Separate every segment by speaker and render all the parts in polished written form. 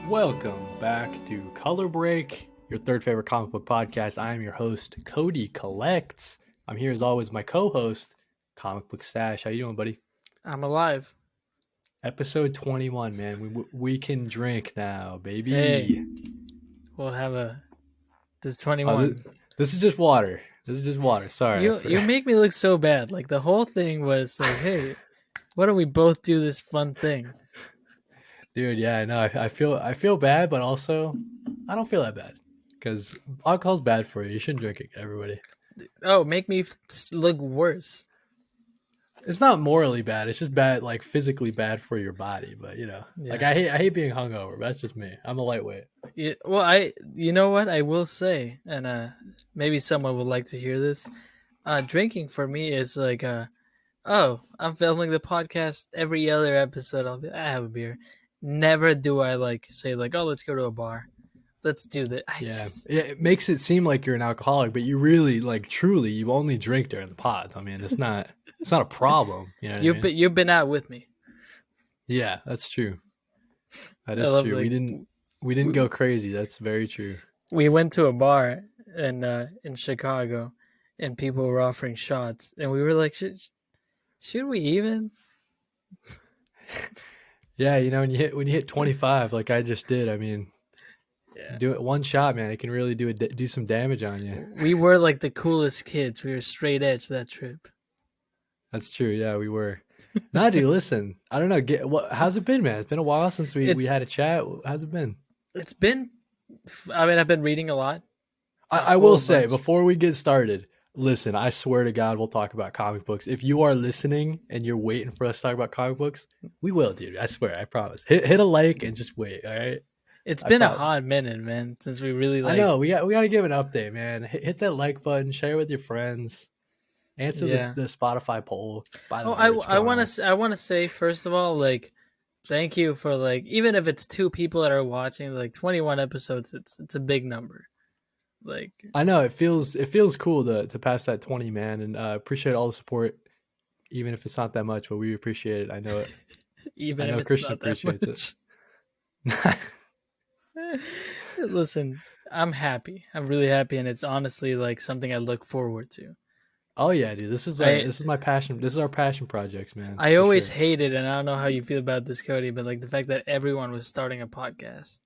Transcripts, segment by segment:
Speaker 1: Welcome back to Color Break, your third favorite comic book podcast. I am your host, Kody Collects. I'm here as always, my co-host, Comic Book Stash. How you doing, buddy?
Speaker 2: I'm alive.
Speaker 1: Episode 21, man. We can drink now, baby.
Speaker 2: Hey, we'll have this
Speaker 1: Oh,
Speaker 2: 21.
Speaker 1: this is just water. This is just water. Sorry.
Speaker 2: You make me look so bad. Like the whole thing was like, hey, why don't we both do this fun thing?
Speaker 1: Dude, yeah, no, I feel bad, but also I don't feel that bad because alcohol's bad for you. You shouldn't drink it, everybody.
Speaker 2: Oh, make me look worse.
Speaker 1: It's not morally bad. It's just bad, like physically bad for your body. But like I hate being hungover. But that's just me. I'm a lightweight.
Speaker 2: Yeah, you know what I will say, and maybe someone would like to hear this. Drinking for me is like, oh, I'm filming the podcast every other episode. I have a beer. Never do I like say like, oh, let's go to a bar. Let's do that.
Speaker 1: It makes it seem like you're an alcoholic, but you really, like, truly, you only drink during the pods. I mean, it's not a problem. You know,
Speaker 2: you've been out with me.
Speaker 1: Yeah, that's true. That is true. Like, we didn't go crazy. That's very true.
Speaker 2: We went to a bar in Chicago, and people were offering shots, and we were like, should we even?
Speaker 1: Yeah, when you hit 25, like I just did. I mean. Yeah. Do it one shot, man. It can really do some damage on you.
Speaker 2: We were like the coolest kids. We were straight edge that trip.
Speaker 1: That's true. Yeah, we were. Nah, dude, listen. I don't know. How's it been, man? It's been a while since we had a chat. How's it been?
Speaker 2: It's been. I mean, I've been reading a lot.
Speaker 1: I will say before we get started. Listen, I swear to God, we'll talk about comic books. If you are listening and you're waiting for us to talk about comic books, we will, dude. I swear. I promise. Hit a like and just wait. All right.
Speaker 2: It's been a hot minute, man, since we really like.
Speaker 1: I know we got to give an update, man. Hit that like button, share it with your friends, answer the Spotify poll.
Speaker 2: I want to say first of all, like, thank you for like, even if it's 2 people that are watching, like 21 episodes, it's a big number. Like,
Speaker 1: I know it feels cool to pass that 20, man, and appreciate all the support, even if it's not that much, but we appreciate it. I know it.
Speaker 2: Even if Christian appreciates it. Listen, I'm happy. I'm really happy, and it's honestly like something I look forward to.
Speaker 1: Oh yeah, dude. This is my passion. This is our passion projects, man.
Speaker 2: I always hated, and I don't know how you feel about this, Kody, but like the fact that everyone was starting a podcast.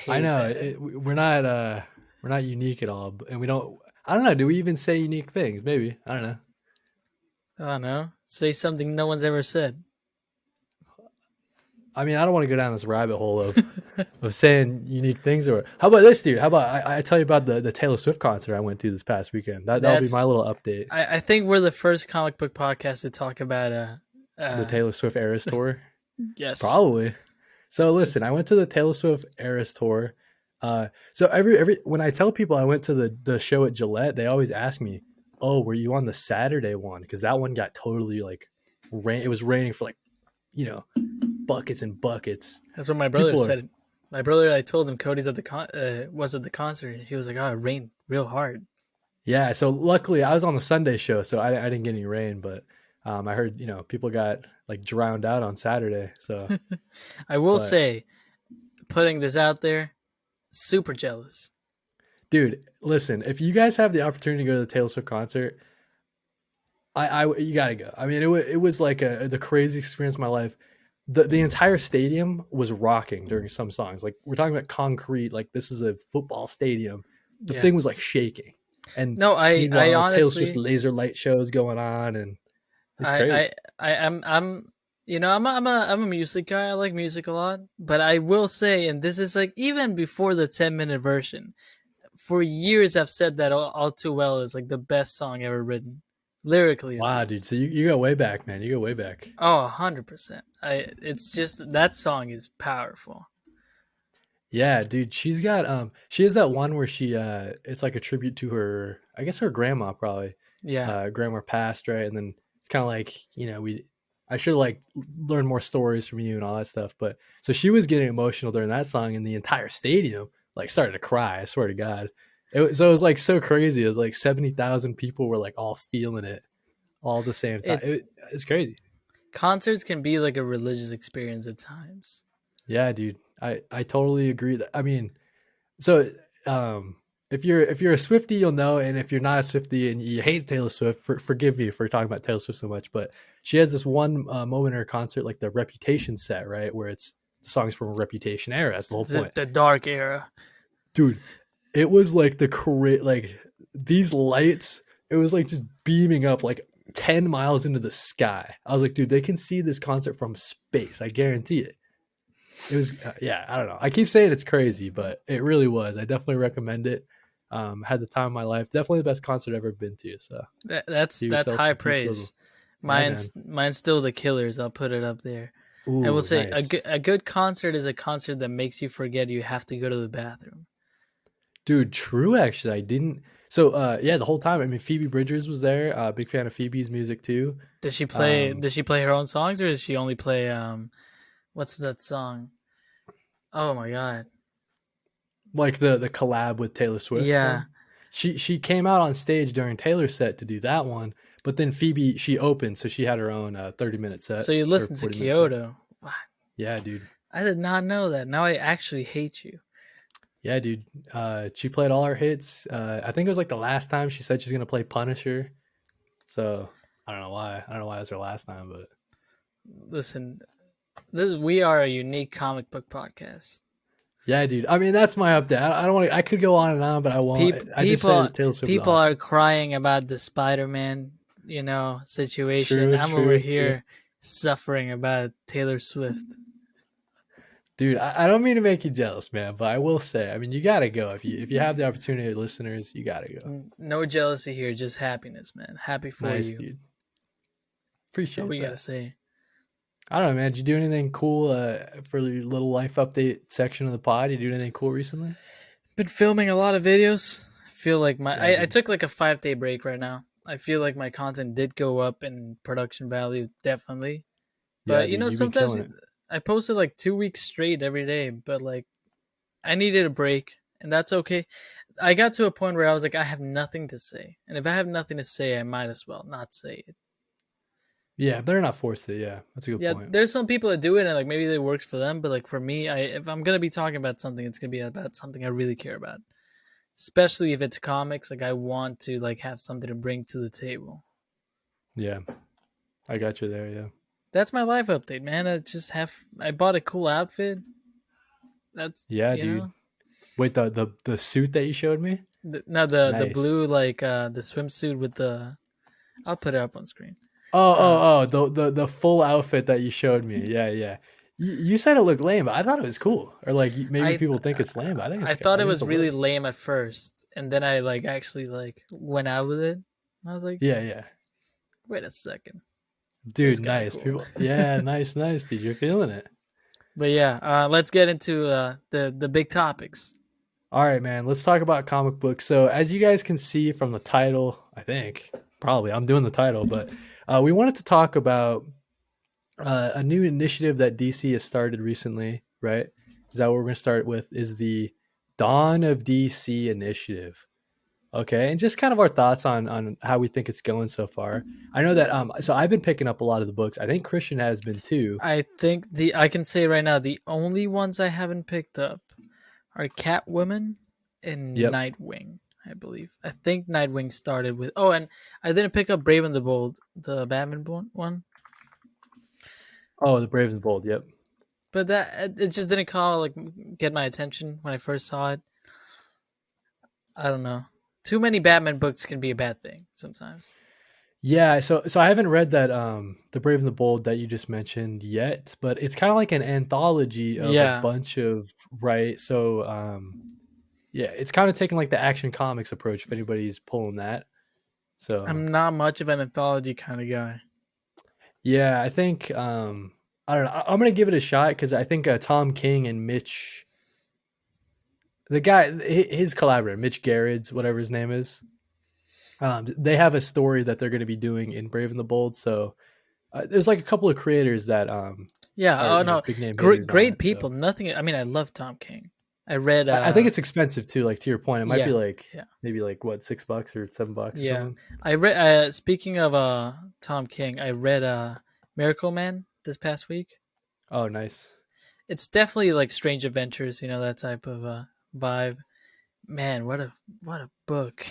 Speaker 1: I know we're not unique at all, and we don't. I don't know. Do we even say unique things? Maybe. I don't know.
Speaker 2: I don't know. Say something no one's ever said.
Speaker 1: I mean, I don't want to go down this rabbit hole of saying unique things. Or how about this, dude? How about I tell you about the Taylor Swift concert I went to this past weekend? That'll be my little update.
Speaker 2: I think we're the first comic book podcast to talk about
Speaker 1: the Taylor Swift Eras tour.
Speaker 2: Yes,
Speaker 1: probably. So listen, I went to the Taylor Swift Eras tour. So every when I tell people I went to the show at Gillette, they always ask me, "Oh, were you on the Saturday one?" Because that one got totally like rain. It was raining for like, buckets and buckets.
Speaker 2: That's what my brother said. My brother, I told him Cody's at was at the concert. He was like, "Oh, it rained real hard."
Speaker 1: Yeah, so luckily I was on the Sunday show, so I didn't get any rain. But I heard people got like drowned out on Saturday. So
Speaker 2: I will say, putting this out there, super jealous.
Speaker 1: Dude, listen, if you guys have the opportunity to go to the Taylor Swift concert, you gotta go. I mean, it was like the craziest experience of my life. The entire stadium was rocking during some songs. Like we're talking about concrete. Like this is a football stadium. The thing was like shaking. And
Speaker 2: no, I honestly
Speaker 1: Taylor Swift's laser light shows going on, and it's crazy.
Speaker 2: I'm a music guy. I like music a lot, but I will say, and this is like even before the 10-minute version, for years I've said that All Too Well is like the best song ever written. Lyrically.
Speaker 1: Wow, dude. So you go way back, man. You go way back.
Speaker 2: Oh, 100%. It's just that song is powerful.
Speaker 1: Yeah, dude. She's got she has that one where she it's like a tribute to her, I guess her grandma probably.
Speaker 2: Yeah.
Speaker 1: Grandma passed, right? And then it's kind of like, I should like learn more stories from you and all that stuff. But so she was getting emotional during that song, and the entire stadium like started to cry. I swear to God. It was like so crazy. It was like 70,000 people were like all feeling it all at the same time. It's crazy.
Speaker 2: Concerts can be like a religious experience at times.
Speaker 1: Yeah, dude. I totally agree. That I mean, so um, if you're a Swiftie, you'll know, and if you're not a Swiftie and you hate Taylor Swift, forgive me for talking about Taylor Swift so much. But she has this one moment in her concert, like the Reputation set, right, where it's the songs from a Reputation era. That's the whole point,
Speaker 2: The dark era.
Speaker 1: dude. It was like like these lights. It was like just beaming up like 10 miles into the sky. I was like, dude, they can see this concert from space. I guarantee it. It was yeah, I don't know. I keep saying it's crazy, but it really was. I definitely recommend it. Had the time of my life. Definitely the best concert I've ever been to. So give
Speaker 2: That's
Speaker 1: yourself
Speaker 2: high
Speaker 1: some peace, Wizzle.
Speaker 2: praise.
Speaker 1: Yeah, man.
Speaker 2: Mine's still the Killers. I'll put it up there. I will
Speaker 1: Ooh,
Speaker 2: say
Speaker 1: nice,
Speaker 2: a good concert is a concert that makes you forget you have to go to the bathroom.
Speaker 1: dude. True, actually, I didn't. So yeah, the whole time. I mean, Phoebe Bridgers was there. Big fan of Phoebe's music too. Um,
Speaker 2: Does she play her own songs, or does she only play what's that song? Oh my god.
Speaker 1: like the collab with Taylor Swift
Speaker 2: Yeah.
Speaker 1: one. She came out on stage during Taylor's set to do that one, but then Phoebe she opened, so she had her own 30-minute set
Speaker 2: So you
Speaker 1: or
Speaker 2: listen to
Speaker 1: 40-minute set.
Speaker 2: Kyoto. Wow.
Speaker 1: Yeah, dude.
Speaker 2: I did not know that. Now I actually hate you.
Speaker 1: Yeah, dude. She played all her hits. I think it was like the last time she said she's gonna play Punisher. So I don't know why. I don't know why it's her last time, but
Speaker 2: Listen, we are a unique comic book podcast.
Speaker 1: yeah, dude. I mean, that's my update. I don't want. I could go on and on, but I won't. I just said Taylor Swift was
Speaker 2: People are
Speaker 1: awesome.
Speaker 2: crying about the Spider-Man, situation.
Speaker 1: True,
Speaker 2: I'm over
Speaker 1: true, true.
Speaker 2: here suffering about Taylor Swift.
Speaker 1: Dude, I don't mean to make you jealous, man, but I will say, I mean, you gotta go if you have the opportunity, listeners, you gotta go.
Speaker 2: No jealousy here, just happiness, man. Happy for
Speaker 1: Nice,
Speaker 2: you.
Speaker 1: dude.
Speaker 2: That's all
Speaker 1: Appreciate
Speaker 2: we gotta
Speaker 1: that.
Speaker 2: say.
Speaker 1: I don't know, man. Did you do anything cool for your little life update section of the pod? You do anything cool recently?
Speaker 2: Been filming a lot of videos. I feel like
Speaker 1: Yeah,
Speaker 2: I
Speaker 1: dude.
Speaker 2: took like a 5 day break right now. I feel like my content did go up in production value, definitely.
Speaker 1: Yeah,
Speaker 2: But
Speaker 1: dude. You've been
Speaker 2: sometimes
Speaker 1: killing it.
Speaker 2: I posted like 2 weeks straight every day, but like I needed a break, and that's okay. I got to a point where I was like, I have nothing to say, and if I have nothing to say, I might as well not say it.
Speaker 1: Yeah, better not force it. Yeah, that's a good
Speaker 2: Yeah,
Speaker 1: point.
Speaker 2: there's some people that do it, and like maybe it works for them, but like for me, if I'm gonna be talking about something, it's gonna be about something I really care about. Especially if it's comics, like I want to like have something to bring to the table.
Speaker 1: Yeah, I got you there. Yeah.
Speaker 2: That's my life update, man. I bought a cool outfit. That's
Speaker 1: Yeah, dude. Wait, the suit that you showed me?
Speaker 2: no, the
Speaker 1: Nice.
Speaker 2: blue like the swimsuit with the. I'll put it up on screen. Uh,
Speaker 1: The full outfit that you showed me. Yeah, yeah. You said it looked lame, but I thought it was cool. Or like maybe
Speaker 2: I
Speaker 1: people think it's lame, but I think
Speaker 2: I
Speaker 1: it's
Speaker 2: thought
Speaker 1: I
Speaker 2: it
Speaker 1: think it's
Speaker 2: was
Speaker 1: a
Speaker 2: really
Speaker 1: look.
Speaker 2: lame at first, and then I like actually like went out with it. I was like,
Speaker 1: Yeah, yeah.
Speaker 2: wait a second,
Speaker 1: Dude,
Speaker 2: it's kind of
Speaker 1: nice.
Speaker 2: cool.
Speaker 1: People yeah, nice, nice, dude. You're feeling it.
Speaker 2: But yeah, let's get into the big topics.
Speaker 1: All right, man. Let's talk about comic books. So, as you guys can see from the title, I think probably I'm doing the title, but we wanted to talk about a new initiative that DC has started recently, right? Is that what we're going to start with? Is the Dawn of DC initiative? Okay, and just kind of our thoughts on how we think it's going so far. I know that so I've been picking up a lot of the books. I think Christian has been too.
Speaker 2: I think I can say right now the only ones I haven't picked up are Catwoman and
Speaker 1: Yep.
Speaker 2: Nightwing. I believe. I think Nightwing started with. Oh, and I didn't pick up Brave and the Bold, the Batman one.
Speaker 1: Oh, the Brave and the Bold. Yep.
Speaker 2: But that it just didn't get my attention when I first saw it. I don't know. Too many Batman books can be a bad thing sometimes.
Speaker 1: Yeah, so I haven't read that The Brave and the Bold that you just mentioned yet, but it's kind of like an anthology of a
Speaker 2: Yeah,
Speaker 1: bunch of right. So yeah, it's kind of taking like the Action Comics approach if anybody's pulling that. So
Speaker 2: I'm not much of an anthology kind of guy.
Speaker 1: yeah, I think I don't know. I'm gonna give it a shot because I think Tom King and Mitch, the guy, his collaborator, Mitch Gerrits, whatever his name is, they have a story that they're going to be doing in Brave and the Bold. So there's like a couple of creators that are
Speaker 2: Yeah. Oh no,
Speaker 1: big name
Speaker 2: great
Speaker 1: hitters on
Speaker 2: great
Speaker 1: it. So
Speaker 2: people. Nothing. I mean, I love Tom King. I read.
Speaker 1: I think it's expensive too. Like to your point, it might be
Speaker 2: Yeah.
Speaker 1: like
Speaker 2: Yeah.
Speaker 1: maybe like what $6 or $7 or
Speaker 2: Yeah.
Speaker 1: something.
Speaker 2: I read. Speaking of Tom King, I read Miracle Man this past week.
Speaker 1: Oh, nice.
Speaker 2: It's definitely like Strange Adventures, you know, that type of vibe. Man, what a book.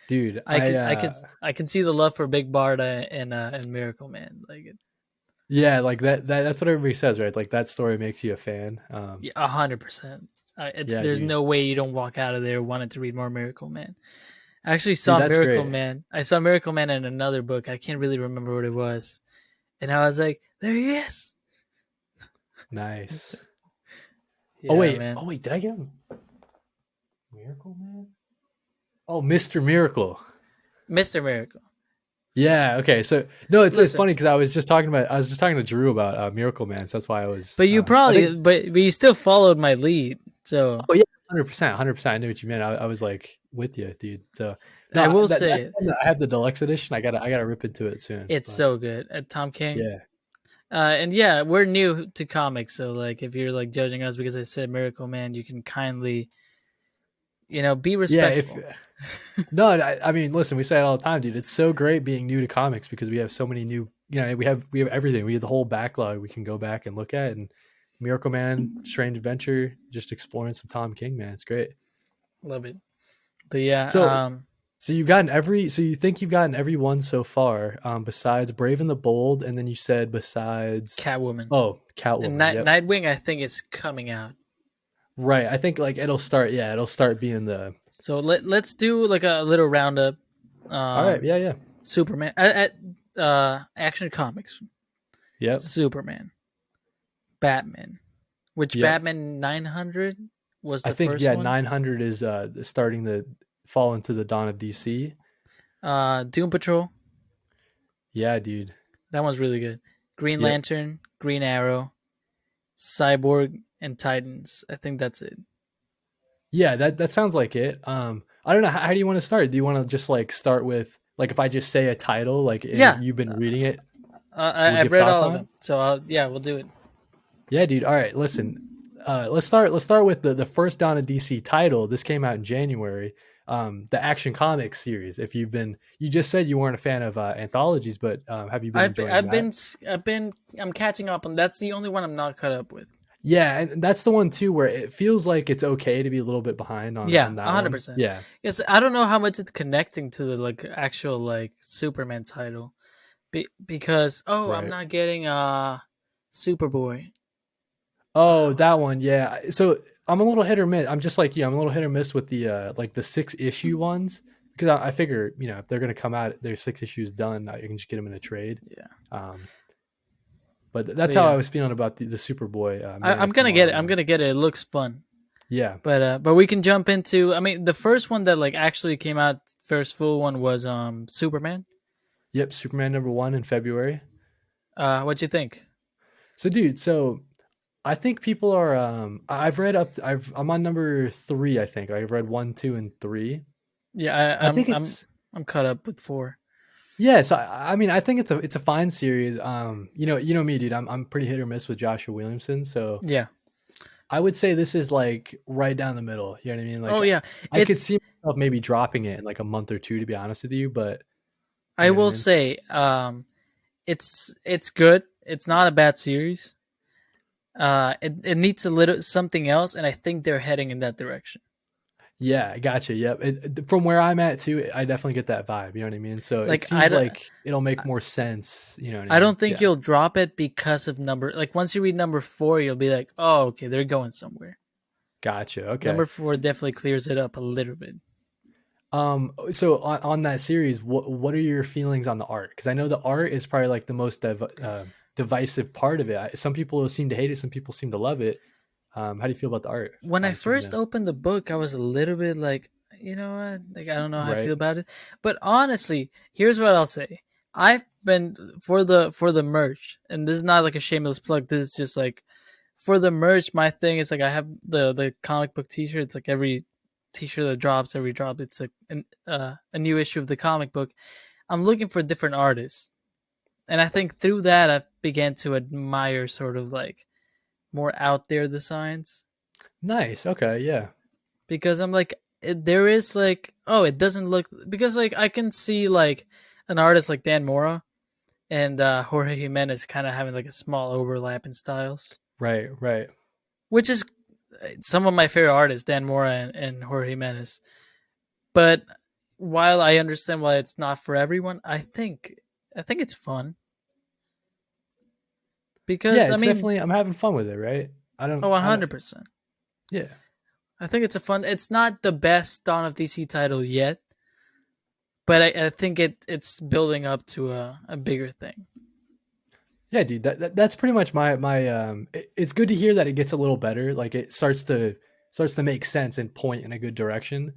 Speaker 1: dude.
Speaker 2: I could I can see the love for Big Barda and Miracle Man. Like
Speaker 1: Yeah, like that's what everybody says, right? Like that story makes you a fan.
Speaker 2: yeah, 100%. It's
Speaker 1: Yeah,
Speaker 2: there's
Speaker 1: dude.
Speaker 2: no way you don't walk out of there wanting to read more Miracle Man. I actually
Speaker 1: Dude,
Speaker 2: saw
Speaker 1: that's
Speaker 2: Miracle
Speaker 1: great.
Speaker 2: Man. I saw Miracle Man in another book. I can't really remember what it was, and I was like, "There he is."
Speaker 1: Nice. Oh
Speaker 2: Yeah,
Speaker 1: wait.
Speaker 2: man.
Speaker 1: Oh wait, did I get him? Miracle Man? Oh, Mr. Miracle.
Speaker 2: Mr. Miracle.
Speaker 1: Yeah, okay. So no, it's
Speaker 2: Listen,
Speaker 1: funny because I was just talking to Drew about Miracle Man, so that's why I was
Speaker 2: but you
Speaker 1: I
Speaker 2: probably
Speaker 1: think
Speaker 2: but you still followed my lead. So
Speaker 1: oh yeah, 100%, 100%. I knew what you meant. I was like with you, dude. So
Speaker 2: I
Speaker 1: no,
Speaker 2: will
Speaker 1: that's
Speaker 2: say
Speaker 1: one that I have the deluxe edition. I gotta rip into it soon.
Speaker 2: it's
Speaker 1: But
Speaker 2: so good at Tom King.
Speaker 1: yeah.
Speaker 2: And yeah, we're new to comics, so like if you're like judging us because I said Miracle Man, you can kindly, be
Speaker 1: Yeah, if
Speaker 2: respectful.
Speaker 1: no, I mean, listen, we say it all the time, dude. It's so great being new to comics because we have so many new, we have everything. We have the whole backlog we can go back and look at, and Miracle Man, Strange Adventure, just exploring some Tom King, man. It's great.
Speaker 2: Love it. But yeah,
Speaker 1: So, so you've gotten every, so you think you've gotten every one so far, besides Brave and the Bold, and then you said besides,
Speaker 2: Catwoman
Speaker 1: oh,
Speaker 2: and
Speaker 1: Catwoman. Yep,
Speaker 2: Nightwing, I think is coming out.
Speaker 1: right. I think like it'll start. Yeah, it'll start being the.
Speaker 2: So let's do like a little roundup.
Speaker 1: All right.
Speaker 2: Um,
Speaker 1: Yeah. Yeah.
Speaker 2: Superman at Action Comics.
Speaker 1: Yep.
Speaker 2: Superman, Batman. Which
Speaker 1: Yep.
Speaker 2: Batman 900 was
Speaker 1: I
Speaker 2: the
Speaker 1: think
Speaker 2: first
Speaker 1: yeah,
Speaker 2: one.
Speaker 1: 900 is starting to fall into the dawn of DC.
Speaker 2: Doom Patrol.
Speaker 1: Yeah, dude.
Speaker 2: That one's really good. Green
Speaker 1: Yep.
Speaker 2: Lantern, Green Arrow, Cyborg, and Titans. I think that's it.
Speaker 1: Yeah, that sounds like it. I don't know. How do you want to start? Do you want to just like start with like if I just say a title, like and
Speaker 2: Yeah,
Speaker 1: you've been reading it, we'll
Speaker 2: I've
Speaker 1: give
Speaker 2: read
Speaker 1: thoughts
Speaker 2: all of
Speaker 1: on it?
Speaker 2: them. So yeah, we'll do it.
Speaker 1: Yeah, dude. All right, listen. Let's start with the first Dawn of DC title. This came out in January. The Action Comics series. If you've been, you just said you weren't a fan of anthologies, but have you been enjoying that?
Speaker 2: I'm catching up on. That's the only one I'm not caught up with.
Speaker 1: Yeah, and that's the one too where it feels like it's okay to be a little bit behind
Speaker 2: Yeah,
Speaker 1: on that one.
Speaker 2: 100%.
Speaker 1: Yeah,
Speaker 2: It's I don't know how much it's connecting to the like actual like Superman title, because I'm
Speaker 1: right.
Speaker 2: not getting Superboy.
Speaker 1: Oh, that one. Yeah. So I'm a little hit or miss. I'm just like you. I'm a little hit or miss with the like the 6 issue ones because I figure if they're gonna come out, there's 6 issues done. I can just get them in a trade.
Speaker 2: Yeah,
Speaker 1: Um, but
Speaker 2: but
Speaker 1: that's how I
Speaker 2: yeah,
Speaker 1: was feeling about the Superboy Man
Speaker 2: I'm
Speaker 1: of
Speaker 2: gonna get
Speaker 1: Tomorrow
Speaker 2: it. I'm
Speaker 1: one.
Speaker 2: gonna get it. It looks fun.
Speaker 1: Yeah.
Speaker 2: But we can jump into. I mean, the first one that like actually came out, first full one was Superman.
Speaker 1: Yep. Superman #1 in February.
Speaker 2: What'd you think?
Speaker 1: So, dude. So I think people are. I've read up. I'm on #3. I think I've read 1, 2, and 3.
Speaker 2: Yeah,
Speaker 1: I think it's
Speaker 2: I'm caught up with 4.
Speaker 1: yeah. So I mean, I think it's a fine series. You know me, dude. I'm pretty hit or miss with Joshua Williamson. So
Speaker 2: Yeah.
Speaker 1: I would say this is like right down the middle. You know what I mean? Like
Speaker 2: Oh yeah.
Speaker 1: I could
Speaker 2: It's
Speaker 1: see myself maybe dropping it in like a month or two, to be honest with you. But you
Speaker 2: I
Speaker 1: know what I
Speaker 2: will
Speaker 1: mean?
Speaker 2: say it's good. It's not a bad series. It needs a little something else, and I think they're heading in that direction.
Speaker 1: Yeah, I gotcha. Yep. From where I'm at too, I definitely get that vibe. You know what I mean? So it
Speaker 2: Like
Speaker 1: seems like it'll make more sense. You know what I
Speaker 2: I
Speaker 1: mean?
Speaker 2: don't think
Speaker 1: Yeah.
Speaker 2: you'll drop it because of number. Like once you read number 4, you'll be like, oh, okay, they're going somewhere.
Speaker 1: Gotcha. Okay.
Speaker 2: Number 4 definitely clears it up a little bit.
Speaker 1: So on that series, what are your feelings on the art? Because I know the art is probably like the most divisive part of it. Some people seem to hate it, some people seem to love it. How do you feel about the art
Speaker 2: When I
Speaker 1: on
Speaker 2: first
Speaker 1: Superman?
Speaker 2: opened the book, I was a little bit like, you know what? Like I don't know how I feel
Speaker 1: Right.
Speaker 2: about it. But honestly, here's what I'll say. I've been for the merch, and this is not like a shameless plug. This is just like for the merch. My thing is like I have the comic book T-shirt. It's like every T-shirt that drops, every drop, it's like a new issue of the comic book. I'm looking for different artists, and I think through that I began to admire sort of like more out there designs,
Speaker 1: Nice. Okay. Yeah.
Speaker 2: because I'm like there is like, oh, it doesn't look, because like I can see like an artist like Dan Mora and Jorge Jimenez kind of having like a small overlap in styles.
Speaker 1: Right, right.
Speaker 2: which is some of my favorite artists, Dan Mora and Jorge Jimenez. But while I understand why it's not for everyone, I think it's fun
Speaker 1: Yeah,
Speaker 2: because I
Speaker 1: it's
Speaker 2: mean,
Speaker 1: definitely I'm having fun with it, right?
Speaker 2: oh,
Speaker 1: I don't
Speaker 2: 100%.
Speaker 1: yeah.
Speaker 2: I think it's a fun. It's not the best Dawn of DC title yet, but I think it's building up to a bigger thing.
Speaker 1: Yeah, dude, that's pretty much it's good to hear that it gets a little better. Like it starts to make sense and point in a good direction.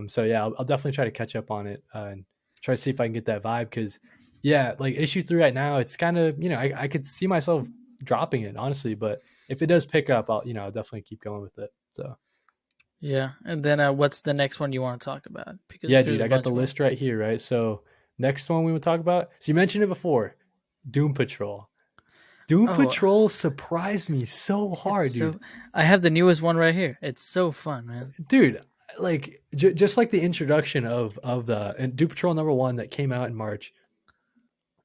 Speaker 1: So yeah, I'll definitely try to catch up on it and try to see if I can get that vibe because yeah, like issue 3 right now, it's kind of, I could see myself dropping it honestly, but if it does pick up, I'll definitely keep going with it. So
Speaker 2: Yeah, and then what's the next one you want to talk about? Because
Speaker 1: yeah,
Speaker 2: there's
Speaker 1: dude,
Speaker 2: a
Speaker 1: I got the
Speaker 2: bunch more.
Speaker 1: list right here, right? So next one we would talk about. So you mentioned it before, Doom Patrol. Doom
Speaker 2: Oh,
Speaker 1: Patrol surprised me so
Speaker 2: it's
Speaker 1: hard, dude.
Speaker 2: so. I have the newest one right here. It's so fun, man.
Speaker 1: Dude, like just like the introduction of the and Doom Patrol #1 that came out in March.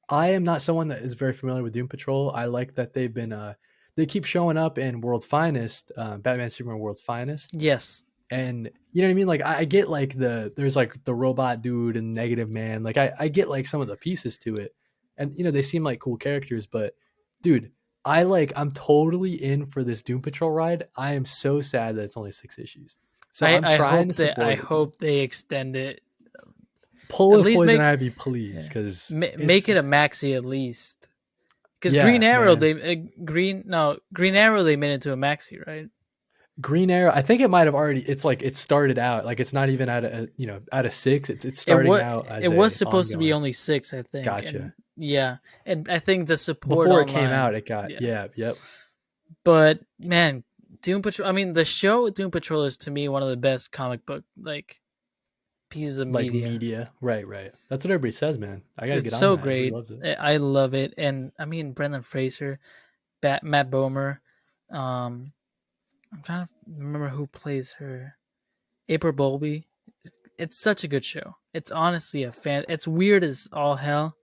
Speaker 1: I am not someone that is very familiar with Doom Patrol. I like that they keep showing up in World's Finest, Batman Superman World's Finest,
Speaker 2: Yes,
Speaker 1: and you know what I mean. Like I get like there's like the robot dude and Negative Man. Like I get like some of the pieces to it, and they seem like cool characters. But dude, I'm totally in for this Doom Patrol ride. I am so sad that it's only 6 issues. So I'm
Speaker 2: I
Speaker 1: trying
Speaker 2: hope
Speaker 1: to
Speaker 2: that I
Speaker 1: support it.
Speaker 2: hope they extend it.
Speaker 1: Pull
Speaker 2: At
Speaker 1: with
Speaker 2: least
Speaker 1: Poison
Speaker 2: make
Speaker 1: Ivy, please,
Speaker 2: yeah,
Speaker 1: because
Speaker 2: make
Speaker 1: it's
Speaker 2: it a maxi at least. Because Green
Speaker 1: yeah,
Speaker 2: Arrow,
Speaker 1: man.
Speaker 2: Green Arrow they made into a maxi, right?
Speaker 1: Green Arrow. I think it might have already. It's like it started out like it's not even out of 6. It's starting out
Speaker 2: It
Speaker 1: as
Speaker 2: was
Speaker 1: a
Speaker 2: supposed to be
Speaker 1: ongoing.
Speaker 2: only 6, I think, and
Speaker 1: Gotcha.
Speaker 2: yeah, and I think the support
Speaker 1: Before it came out,
Speaker 2: online,
Speaker 1: it got
Speaker 2: yeah.
Speaker 1: yeah, yep,
Speaker 2: But man, Doom Patrol. I mean, the show Doom Patrol is to me one of the best comic book like pieces of
Speaker 1: like
Speaker 2: media.
Speaker 1: media. Right, right. That's what everybody says, man. I gotta
Speaker 2: It's
Speaker 1: get on
Speaker 2: so
Speaker 1: that. Everybody
Speaker 2: great.
Speaker 1: loves it.
Speaker 2: I love it, and I mean Brendan Fraser, Matt Bomer. Um, I'm trying to remember who plays her. April Bowlby. It's such a good show. It's honestly a fan. It's weird as all hell,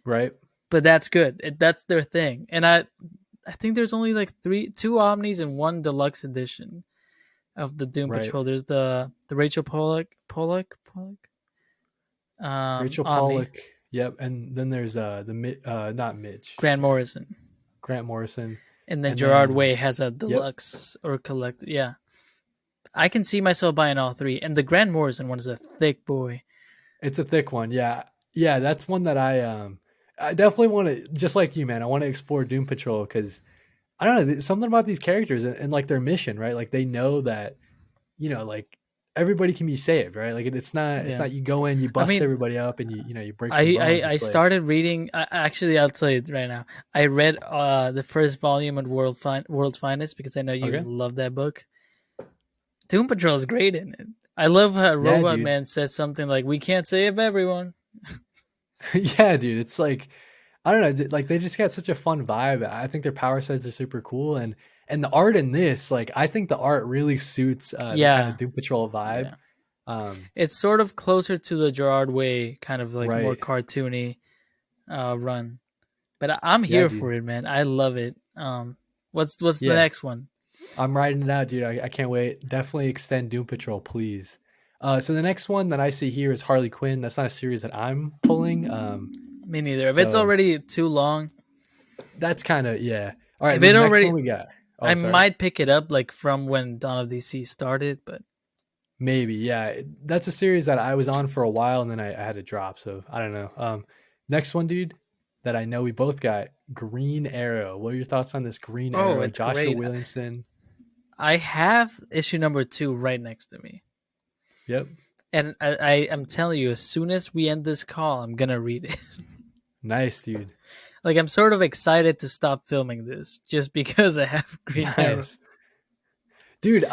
Speaker 1: Right,
Speaker 2: but that's good. That's their thing. And I think there's only like two omnis and one deluxe edition of the Doom
Speaker 1: right.
Speaker 2: Patrol. There's the Rachel Pollock
Speaker 1: Rachel
Speaker 2: omni,
Speaker 1: Pollack. Yep, and then there's not
Speaker 2: Grant
Speaker 1: Mitch,
Speaker 2: Morrison,
Speaker 1: Grant Morrison,
Speaker 2: and then
Speaker 1: and
Speaker 2: Gerard
Speaker 1: then
Speaker 2: Way has a
Speaker 1: yep,
Speaker 2: deluxe or collect. Yeah, I can see myself buying all three. And the Grant Morrison one is a thick boy.
Speaker 1: it's a thick one. Yeah, yeah, that's one that I definitely want to just like you, man. I want to explore Doom Patrol because I don't know something about these characters and like their mission, right? Like they know that like everybody can be saved, right? Like it's
Speaker 2: Yeah,
Speaker 1: not you go in, you
Speaker 2: I
Speaker 1: bust
Speaker 2: mean,
Speaker 1: everybody up, and you break some bones.
Speaker 2: I
Speaker 1: It's like
Speaker 2: started reading. Actually, I'll tell you right now. I read the first volume of World's Finest because I know you
Speaker 1: okay,
Speaker 2: love that book. Doom Patrol is great in it. I love how
Speaker 1: yeah,
Speaker 2: Robot
Speaker 1: dude,
Speaker 2: Man says something like, "We can't save everyone."
Speaker 1: yeah, dude. It's like I don't know, like they just got such a fun vibe. I think their power sets are super cool, and the art in this, like I think the art really suits the kind of
Speaker 2: Yeah,
Speaker 1: Doom Patrol vibe.
Speaker 2: yeah.
Speaker 1: Um,
Speaker 2: It's sort of closer to the Gerard Way, kind of like more
Speaker 1: right,
Speaker 2: cartoony run. But I'm
Speaker 1: yeah,
Speaker 2: here
Speaker 1: dude,
Speaker 2: for it, man. I love it. What's the
Speaker 1: yeah.
Speaker 2: next one?
Speaker 1: I'm writing it out, dude. I can't wait. Definitely extend Doom Patrol, please. So the next one that I see here is Harley Quinn. That's not a series that I'm pulling.
Speaker 2: Me neither. If it's
Speaker 1: So
Speaker 2: already too long,
Speaker 1: that's kind of yeah. All right,
Speaker 2: if
Speaker 1: the
Speaker 2: it
Speaker 1: next one
Speaker 2: already,
Speaker 1: we got.
Speaker 2: I
Speaker 1: Oh, sorry.
Speaker 2: might pick it up like from when Dawn of DC started. But
Speaker 1: Maybe yeah. That's a series that I was on for a while and then I had to drop. So I don't know. Next one, dude, that I know we both got Green Arrow. What are your thoughts on this Green
Speaker 2: oh,
Speaker 1: Arrow?
Speaker 2: it's
Speaker 1: Joshua
Speaker 2: great.
Speaker 1: Williamson.
Speaker 2: I have issue number 2 right next to me.
Speaker 1: Yep.
Speaker 2: And I am telling you, as soon as we end this call, I'm gonna read it.
Speaker 1: Nice, dude.
Speaker 2: Like I'm sort of excited to stop filming this just because I have Green Arrow.
Speaker 1: Nice. Dude,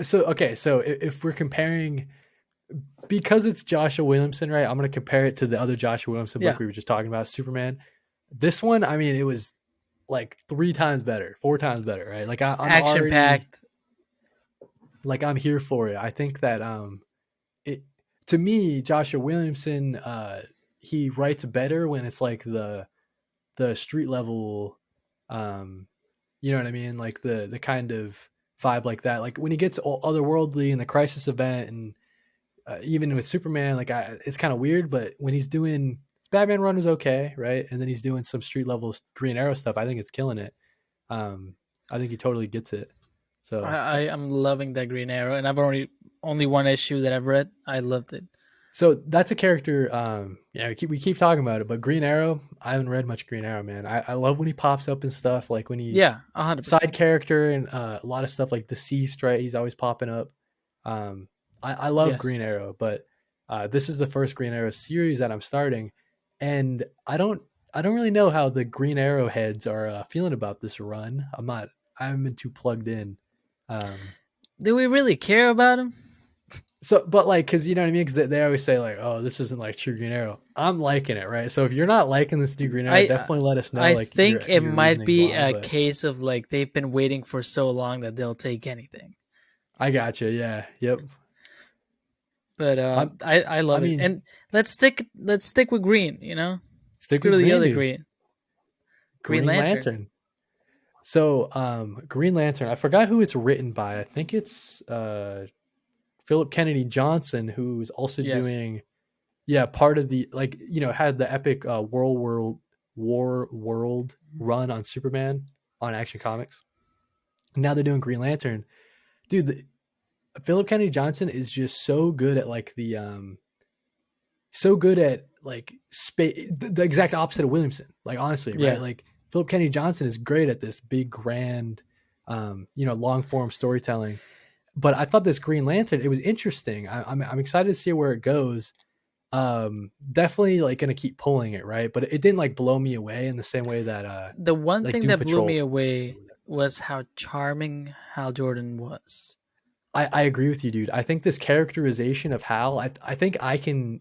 Speaker 1: so if we're comparing because it's Joshua Williamson, right? I'm gonna compare it to the other Joshua Williamson book
Speaker 2: Yeah,
Speaker 1: we were just talking about, Superman. This one, I mean, it was like 3 times better, 4 times better, right? Like I'm
Speaker 2: action
Speaker 1: already
Speaker 2: packed.
Speaker 1: like I'm here for it. I think that it to me, Joshua Williamson, he writes better when it's like the street level, um, You know what I mean? Like the kind of vibe like that. Like when he gets otherworldly in the Crisis event, and even with Superman, like it's kind of weird. But when he's doing his Batman run was okay, right? And then he's doing some street level Green Arrow stuff. I think it's killing it. Um, I think he totally gets it. So
Speaker 2: I am loving that Green Arrow, and I've only one issue that I've read. I loved it.
Speaker 1: So that's a character. Yeah, we keep talking about it, but Green Arrow. I haven't read much Green Arrow, man. I love when he pops up and stuff. Like when he
Speaker 2: Yeah, 100%.
Speaker 1: side character and a lot of stuff like Deceased, right? He's always popping up. Um, I love Green
Speaker 2: Yes.
Speaker 1: Arrow, but this is the first Green Arrow series that I'm starting, and I don't really know how the Green Arrow heads are feeling about this run. I haven't been too plugged in. Um,
Speaker 2: Do we really care about him?
Speaker 1: So, but like, cause you know what I mean? Cause they always say like, oh, this isn't like true Green Arrow. I'm liking it, right? So if you're not liking this new Green Arrow,
Speaker 2: I
Speaker 1: definitely let us know
Speaker 2: I
Speaker 1: like your
Speaker 2: think it
Speaker 1: your
Speaker 2: might
Speaker 1: reasonings
Speaker 2: be
Speaker 1: why.
Speaker 2: a
Speaker 1: But
Speaker 2: case of like they've been waiting for so long that they'll take anything.
Speaker 1: I got you. Yeah. Yep.
Speaker 2: But
Speaker 1: I'm.
Speaker 2: I
Speaker 1: I
Speaker 2: love it.
Speaker 1: mean,
Speaker 2: And let's stick with green, you know? Let's
Speaker 1: stick
Speaker 2: go
Speaker 1: with
Speaker 2: to the
Speaker 1: green,
Speaker 2: other
Speaker 1: dude.
Speaker 2: green. Green
Speaker 1: Green
Speaker 2: Lantern.
Speaker 1: Lantern. So, Green Lantern. I forgot who it's written by. I think it's Philip Kennedy Johnson, who's also
Speaker 2: Yes.
Speaker 1: doing yeah part of the like had the epic War World run on Superman on Action Comics. Now they're doing Green Lantern, dude. Philip Kennedy Johnson is just so good at like so good at like the exact opposite of Williamson. Like honestly, right?
Speaker 2: Yeah.
Speaker 1: Like Philip Kennedy Johnson is great at this big grand, long form storytelling. But I thought this Green Lantern, it was interesting. I'm excited to see where it goes. Definitely like gonna keep pulling it, right? But it didn't like blow me away in the same way that
Speaker 2: The one
Speaker 1: like
Speaker 2: thing
Speaker 1: Doom
Speaker 2: that blew
Speaker 1: Patrol.
Speaker 2: me away was how charming Hal Jordan was.
Speaker 1: I agree with you, dude. I think this characterization of Hal, I think I can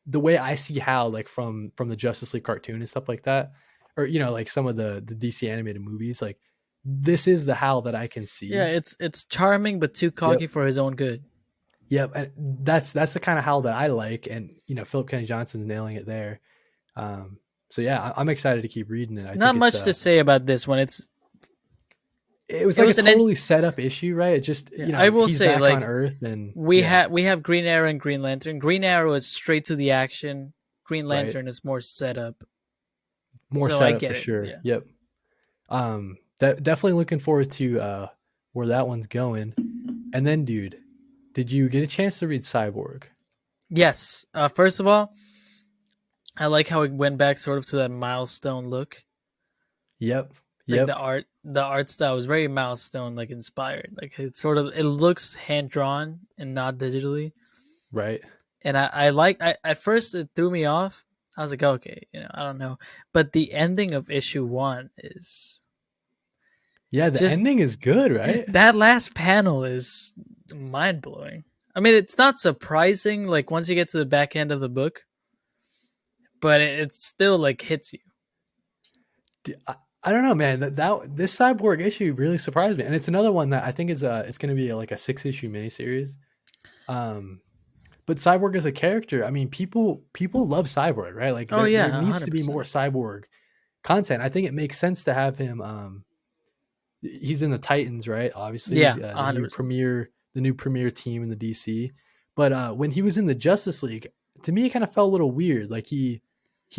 Speaker 1: the way I see Hal like from the Justice League cartoon and stuff like that, or like some of the DC animated movies, like this is the Hal that I can
Speaker 2: Yeah,
Speaker 1: see.
Speaker 2: it's charming but too
Speaker 1: Yep.
Speaker 2: cocky for his own good.
Speaker 1: Yep. And that's the kind of Hal that I like, and Philip Kennedy Johnson's nailing it there. So yeah, I'm excited to keep reading it. I
Speaker 2: Not
Speaker 1: think it's
Speaker 2: much to say about this one.
Speaker 1: it was
Speaker 2: It
Speaker 1: like a
Speaker 2: was an
Speaker 1: totally set up issue, right? It just
Speaker 2: yeah, I will
Speaker 1: he's
Speaker 2: say
Speaker 1: back on
Speaker 2: like
Speaker 1: Earth, and
Speaker 2: we
Speaker 1: yeah,
Speaker 2: have Green Arrow and Green Lantern. Green Arrow is straight to the action. Green
Speaker 1: right.
Speaker 2: Lantern is more set up.
Speaker 1: More
Speaker 2: So I
Speaker 1: setup for
Speaker 2: get it.
Speaker 1: sure.
Speaker 2: Yeah.
Speaker 1: Yep. That definitely looking forward to where that one's going. And then, dude, did you get a chance to read Cyborg?
Speaker 2: Yes. First of all, I like how it went back sort of to that milestone look.
Speaker 1: Yep.
Speaker 2: Like
Speaker 1: Yep.
Speaker 2: the art style was very milestone like inspired. Like it looks hand drawn and not digitally.
Speaker 1: Right.
Speaker 2: And I at first it threw me off. I was like, okay, I don't know. But the ending of issue 1 is
Speaker 1: Yeah, the
Speaker 2: just
Speaker 1: ending is good, right?
Speaker 2: that last panel is mind blowing. I mean, it's not surprising like once you get to the back end of the book, but it still like hits you.
Speaker 1: I don't know, man. That this Cyborg issue really surprised me, and it's another one that I think is it's going to be like a 6-issue miniseries. Um, but Cyborg as a character, I mean, people love Cyborg, right? Like
Speaker 2: Oh
Speaker 1: there
Speaker 2: yeah,
Speaker 1: needs to be more
Speaker 2: 100%.
Speaker 1: Cyborg content. I think it makes sense to have him. He's in the Titans, right? Obviously, he's
Speaker 2: Yeah, 100%.
Speaker 1: the new premier team in the DC. But when he was in the Justice League, to me, it kind of felt a little weird. Like he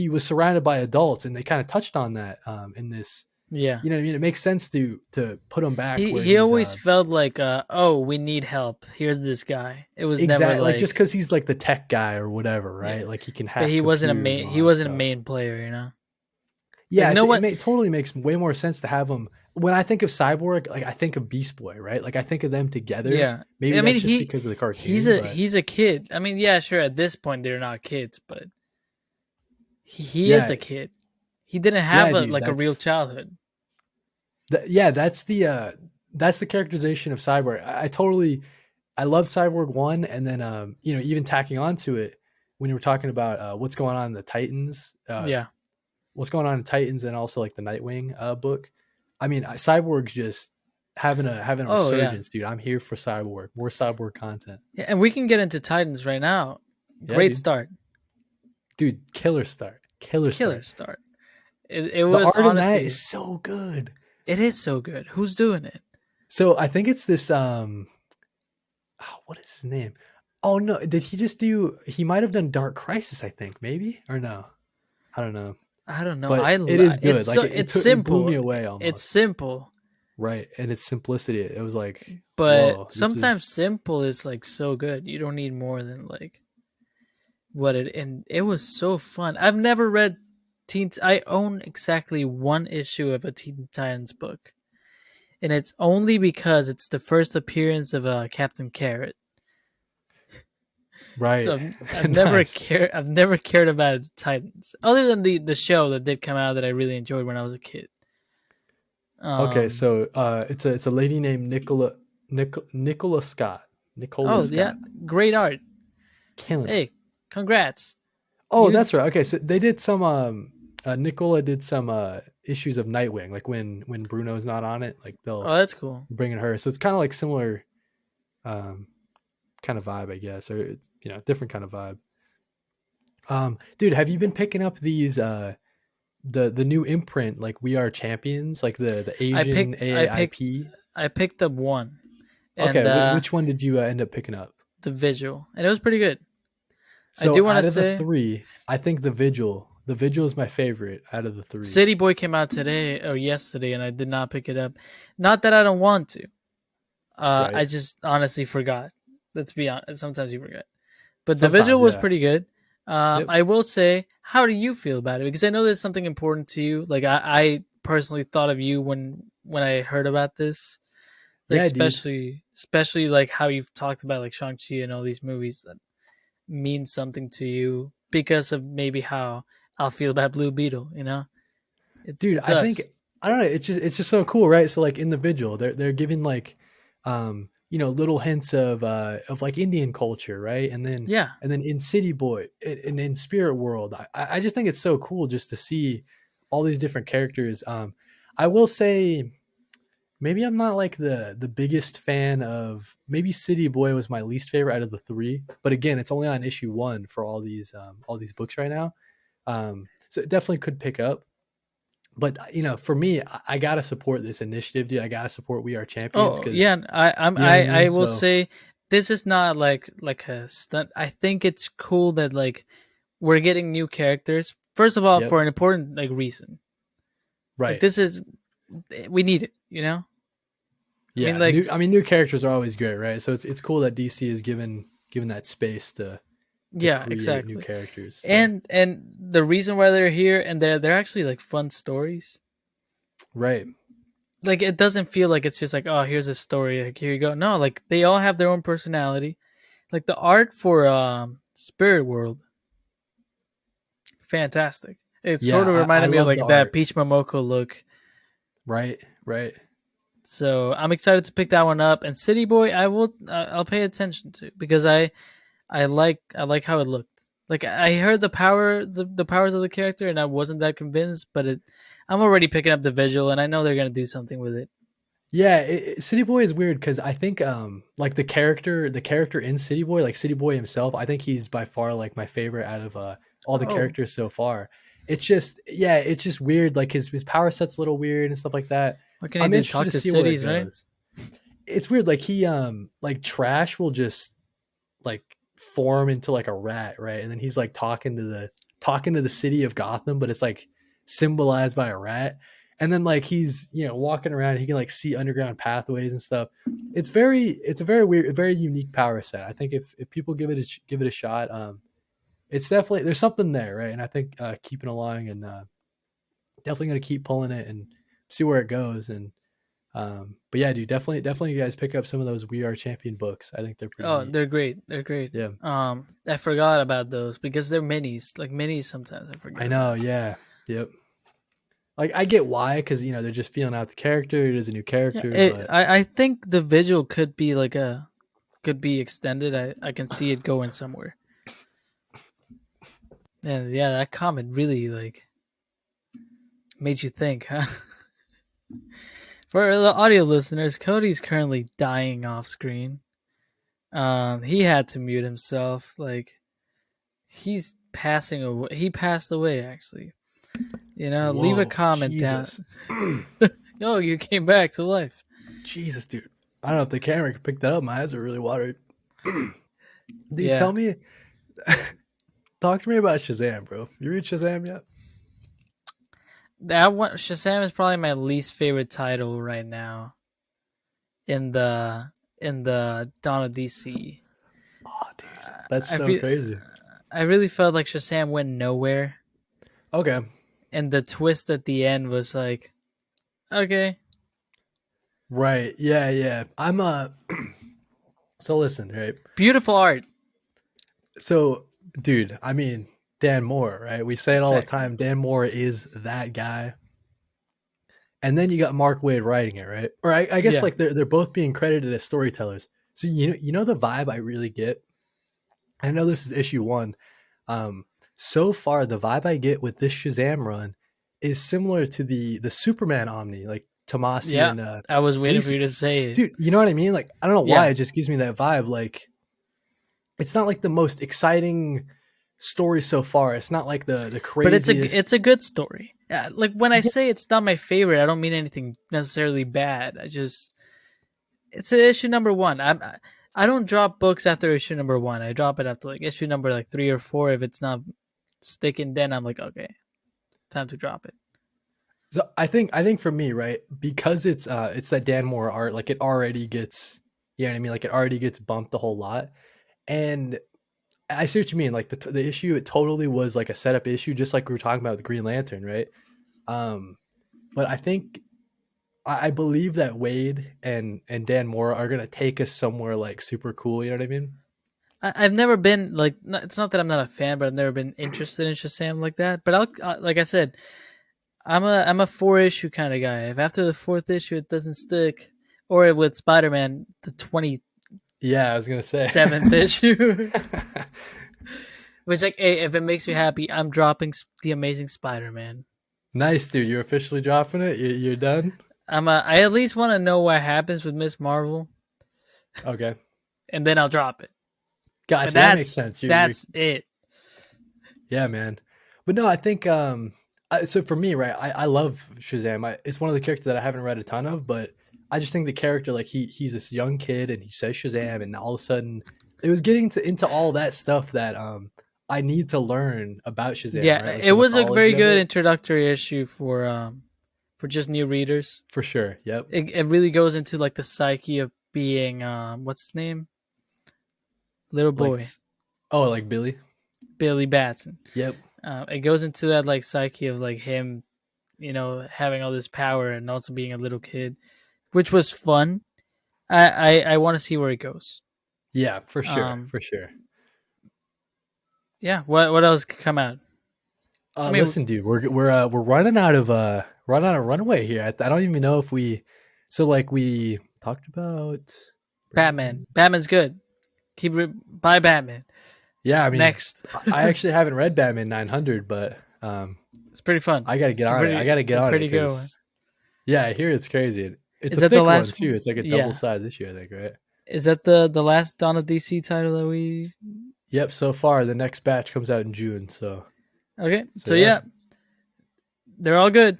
Speaker 1: was surrounded by adults, and they kind of touched on that in this.
Speaker 2: Yeah.
Speaker 1: You know what I mean? It makes sense to put him back where
Speaker 2: He
Speaker 1: he's
Speaker 2: always felt like oh, we need help. Here's this guy. It was never
Speaker 1: exact like just
Speaker 2: like
Speaker 1: because he's like the tech guy or whatever,
Speaker 2: yeah.
Speaker 1: right? Like he can
Speaker 2: But
Speaker 1: hack computers and all
Speaker 2: he
Speaker 1: that
Speaker 2: wasn't a
Speaker 1: stuff.
Speaker 2: main player. Like
Speaker 1: Yeah,
Speaker 2: no one
Speaker 1: totally makes way more sense to have him. When I think of Cyborg, like I think of Beast Boy, right? Like I think of them together.
Speaker 2: yeah.
Speaker 1: Maybe
Speaker 2: I mean
Speaker 1: that's just because of the cartoon, but
Speaker 2: he's a kid. I mean, yeah, sure at this point they're not kids, but he is
Speaker 1: yeah,
Speaker 2: a kid. He didn't have
Speaker 1: yeah, dude,
Speaker 2: a real childhood.
Speaker 1: yeah, that's the characterization of Cyborg. I love Cyborg 1, and then even tacking onto it when you were talking about what's going on in the Titans,
Speaker 2: Yeah.
Speaker 1: what's going on in Titans, and also like the Nightwing book. I mean, Cyborg's just having a
Speaker 2: Oh yeah.
Speaker 1: resurgence, dude. I'm here for Cyborg. More Cyborg content.
Speaker 2: Yeah, and we can get into Titans right now.
Speaker 1: Yeah,
Speaker 2: Great
Speaker 1: dude.
Speaker 2: start.
Speaker 1: Dude, killer start. Killer
Speaker 2: Killer
Speaker 1: start.
Speaker 2: start. It
Speaker 1: The
Speaker 2: was
Speaker 1: art in that
Speaker 2: honestly
Speaker 1: is so good.
Speaker 2: It is so good. Who's doing it?
Speaker 1: So I think it's this what is his name? Oh no, did he just do? He might have done Dark Crisis, I think, maybe or no, I don't know,
Speaker 2: I don't know.
Speaker 1: but it is good.
Speaker 2: It's
Speaker 1: Like
Speaker 2: so
Speaker 1: it
Speaker 2: it's
Speaker 1: took it blew
Speaker 2: simple.
Speaker 1: me away
Speaker 2: It's
Speaker 1: almost.
Speaker 2: simple,
Speaker 1: Right, and its simplicity. It was like,
Speaker 2: but
Speaker 1: whoa, this is
Speaker 2: sometimes simple is like so good. You don't need more than like what it, and it was so fun. I've never read I own exactly one issue of a Teen Titans book, and it's only because it's the first appearance of Captain Carrot.
Speaker 1: right.
Speaker 2: So I've never
Speaker 1: Nice.
Speaker 2: cared. I've never cared about Titans, other than the show that did come out that I really enjoyed when I was a kid.
Speaker 1: Okay,
Speaker 2: Um.
Speaker 1: so it's a lady named Nicola Scott. Nicola
Speaker 2: Oh yeah,
Speaker 1: Scott.
Speaker 2: great art.
Speaker 1: Killing it.
Speaker 2: Hey, congrats.
Speaker 1: Oh,
Speaker 2: You.
Speaker 1: that's right. Okay, so they did some Nicola did some issues of Nightwing, like when Bruno's not on it, like they'll
Speaker 2: Oh, that's cool.
Speaker 1: bring in her. So it's kind of like similar um kind of vibe, I guess, or it's, different kind of vibe. Dude, have you been picking up these the new imprint, like We Are Champions, like the
Speaker 2: I
Speaker 1: Asian
Speaker 2: picked. I picked.
Speaker 1: AAIP?
Speaker 2: I picked up one,
Speaker 1: Okay,
Speaker 2: and
Speaker 1: which one did you end up picking up?
Speaker 2: the Vigil, and it was pretty good. I
Speaker 1: So
Speaker 2: do want to
Speaker 1: out of the
Speaker 2: say,
Speaker 1: three, I think the Vigil is my favorite out of the three.
Speaker 2: City Boy came out today or yesterday, and I did not pick it up. Not that I don't want to.
Speaker 1: Right.
Speaker 2: I just honestly forgot. Let's be honest. Sometimes you forget. But the Vigil
Speaker 1: Sometimes,
Speaker 2: was
Speaker 1: yeah.
Speaker 2: pretty good.
Speaker 1: Yep.
Speaker 2: I will say, how do you feel about it? Because I know there's something important to you. Like I personally thought of you when I heard about this. Like
Speaker 1: Yeah, dude.
Speaker 2: especially like how you've talked about like Shang-Chi and all these movies that mean something to you because of maybe how I'll feel about Blue Beetle.
Speaker 1: Dude,
Speaker 2: It's
Speaker 1: I think
Speaker 2: us.
Speaker 1: I don't know, it's just so cool, right? So like in the Vigil, they're giving like little hints of like Indian culture, right? And then
Speaker 2: Yeah.
Speaker 1: and then in City Boy and in Spirit World, I just think it's so cool just to see all these different characters. I will say maybe I'm not like the biggest fan of, maybe City Boy was my least favorite out of the three, but again, it's only on issue one for all these books right now. So it definitely could pick up. But for me, I gotta support this initiative, dude. I gotta support We Are Champions
Speaker 2: Oh
Speaker 1: because
Speaker 2: yeah.
Speaker 1: you know what I
Speaker 2: I
Speaker 1: mean.
Speaker 2: will
Speaker 1: So
Speaker 2: say this is not like a stunt. I think it's cool that like we're getting new characters. First of all,
Speaker 1: yep,
Speaker 2: for an important like reason. Like
Speaker 1: right,
Speaker 2: this is we need it. I mean
Speaker 1: yeah.
Speaker 2: like
Speaker 1: New characters are always great, right? So it's cool that DC is given that space to
Speaker 2: yeah,
Speaker 1: create new
Speaker 2: exactly.
Speaker 1: characters. So
Speaker 2: And the reason why they're here and they're actually like fun stories.
Speaker 1: right,
Speaker 2: Like it doesn't feel like it's just like, oh, here's a story, like here you go. No, like they all have their own personality. Like the art for Spirit World, fantastic. It sort
Speaker 1: yeah.
Speaker 2: of
Speaker 1: I
Speaker 2: reminded me of
Speaker 1: love the
Speaker 2: like that
Speaker 1: art.
Speaker 2: Peach Momoko look.
Speaker 1: Right, right.
Speaker 2: So I'm excited to pick that one up. And City Boy, I'll pay attention to because I like how it looked. Like I heard the powers of the character, and I wasn't that convinced. But I'm already picking up the visual, and I know they're gonna do something with it.
Speaker 1: Yeah, City Boy is weird because I think like the character in City Boy, like City Boy himself, I think he's by far like my favorite out of all the
Speaker 2: Oh,
Speaker 1: characters so far. It's just weird. Like his power set's a little weird and stuff like that.
Speaker 2: what can he
Speaker 1: I'm
Speaker 2: do?
Speaker 1: interested
Speaker 2: Talk
Speaker 1: to
Speaker 2: to
Speaker 1: see where it
Speaker 2: cities, right?
Speaker 1: goes. It's weird. Like he like Trash will just like form into like a rat, right? And then he's like talking to the city of Gotham, but it's like symbolized by a rat. And then like he's walking around, he can like see underground pathways and stuff. It's a very weird, very unique power set. I think if people give it a shot, it's definitely, there's something there, right? And I think keeping along and definitely gonna keep pulling it and see where it goes. And but yeah, dude, definitely you guys pick up some of those We Are Champion books. I think they're pretty
Speaker 2: Oh,
Speaker 1: neat.
Speaker 2: they're great. They're great.
Speaker 1: Yeah.
Speaker 2: I forgot about those because they're minis. Like minis, sometimes I forget
Speaker 1: I know,
Speaker 2: about.
Speaker 1: yeah. Yep. Like I get why, because they're just feeling out the character. It is a new
Speaker 2: Yeah,
Speaker 1: character, but
Speaker 2: I think the visual could be like could be extended. I can see it going somewhere. And yeah, that comment really like made you think, huh? For the audio listeners, Cody's currently dying off screen. He had to mute himself. Like he's passing away. He passed away actually. Leave a
Speaker 1: whoa,
Speaker 2: comment down.
Speaker 1: Jesus.
Speaker 2: Oh, you came back to life.
Speaker 1: Jesus, dude. I don't know if the camera can pick that up. My eyes are really watery. Dude,
Speaker 2: Yeah,
Speaker 1: tell me, talk to me about Shazam, bro. You read Shazam yet?
Speaker 2: that one Shazam is probably my least favorite title right now in the Dawn of DC.
Speaker 1: Oh, dude, that's
Speaker 2: I
Speaker 1: so
Speaker 2: feel
Speaker 1: crazy.
Speaker 2: I really felt like Shazam went nowhere,
Speaker 1: Okay,
Speaker 2: and the twist at the end was like, okay,
Speaker 1: right. Yeah, yeah. I'm So listen, right?
Speaker 2: beautiful art.
Speaker 1: So, dude, I mean, Dan Moore, right? We say it all the
Speaker 2: Exactly.
Speaker 1: time. Dan Moore is that guy. And then you got Mark Wade writing it, right? Or I guess
Speaker 2: Yeah,
Speaker 1: like they're both being credited as storytellers. So you know the vibe I really get. I know this is issue one. Um, so far the vibe I get with this Shazam run is similar to the Superman Omni, like Tomasi
Speaker 2: yeah.
Speaker 1: and
Speaker 2: I was waiting for
Speaker 1: Gleason.
Speaker 2: you to say it.
Speaker 1: Dude, you know what I mean? Like I don't know why
Speaker 2: Yeah,
Speaker 1: it just gives me that vibe. Like it's not like the most exciting story so far. It's not like the
Speaker 2: but
Speaker 1: craziest.
Speaker 2: it's a good story. Like when I
Speaker 1: Yeah,
Speaker 2: say it's not my favorite, I don't mean anything necessarily bad. I just it's an issue number one. I don't drop books after issue number one. I drop it after like issue number like 3 or 4. If it's not sticking, then I'm like, okay, time to drop it.
Speaker 1: so I think for me, right, because it's that Dan Moore art, like it already gets, you know what I mean, like it already gets bumped a whole lot. And I see what you mean. Like the issue, it totally was like a setup issue, just like we were talking about with Green Lantern, right? Um, but I think I believe that Wade and Dan Moore are gonna take us somewhere like super cool. You know what I mean?
Speaker 2: I've never been like it's not that I'm not a fan, but I've never been interested in Shazam like that. But like I said, I'm a 4 issue kind of guy. If after the fourth issue it doesn't stick, or with Spider Man the
Speaker 1: Yeah, I was gonna say.
Speaker 2: 27th issue, which like hey, if it makes you happy, I'm dropping the Amazing Spider Man.
Speaker 1: Nice, dude. You're officially dropping it. You're done.
Speaker 2: I at least want to know what happens with Miss Marvel,
Speaker 1: Okay,
Speaker 2: and then I'll drop it. But
Speaker 1: gotcha. That makes
Speaker 2: that's
Speaker 1: sense. You're
Speaker 2: that's it.
Speaker 1: Yeah, man. But no, I think so for me, right? I love Shazam. It's one of the characters that I haven't read a ton of, but I just think the character, like he's this young kid and he says Shazam, and all of a sudden it was getting into all that stuff that I need to learn about Shazam, right?
Speaker 2: Yeah,
Speaker 1: Like
Speaker 2: it
Speaker 1: the
Speaker 2: was a very
Speaker 1: mythology of
Speaker 2: good
Speaker 1: it.
Speaker 2: introductory issue for just new readers.
Speaker 1: For sure. Yep.
Speaker 2: It really goes into like the psyche of being what's his name, little
Speaker 1: Like
Speaker 2: boy
Speaker 1: like Billy.
Speaker 2: Billy Batson.
Speaker 1: Yep.
Speaker 2: It goes into that like psyche of like him, having all this power and also being a little kid, which was fun. I want to see where it goes.
Speaker 1: Yeah, for sure.
Speaker 2: Um,
Speaker 1: For sure.
Speaker 2: yeah. What else could come out? I mean,
Speaker 1: Listen, dude, we're running out of runway here. I don't even know if we. So like we talked about.
Speaker 2: Batman. Batman's good. Buy Batman.
Speaker 1: Yeah, I mean,
Speaker 2: Next,
Speaker 1: I actually haven't read Batman 900, but
Speaker 2: it's pretty fun.
Speaker 1: I got to get on it. I got to
Speaker 2: It's
Speaker 1: get
Speaker 2: a
Speaker 1: on it
Speaker 2: pretty good one.
Speaker 1: because yeah, I hear it's crazy. It's
Speaker 2: Is
Speaker 1: a
Speaker 2: that the
Speaker 1: thick one
Speaker 2: last
Speaker 1: too.
Speaker 2: one?
Speaker 1: It's like a double
Speaker 2: Yeah.
Speaker 1: size issue, I think, right?
Speaker 2: Is that the last Dawn of DC title that we?
Speaker 1: Yep. So far, the next batch comes out in June.
Speaker 2: Okay.
Speaker 1: So
Speaker 2: So
Speaker 1: yeah,
Speaker 2: yeah, they're all good.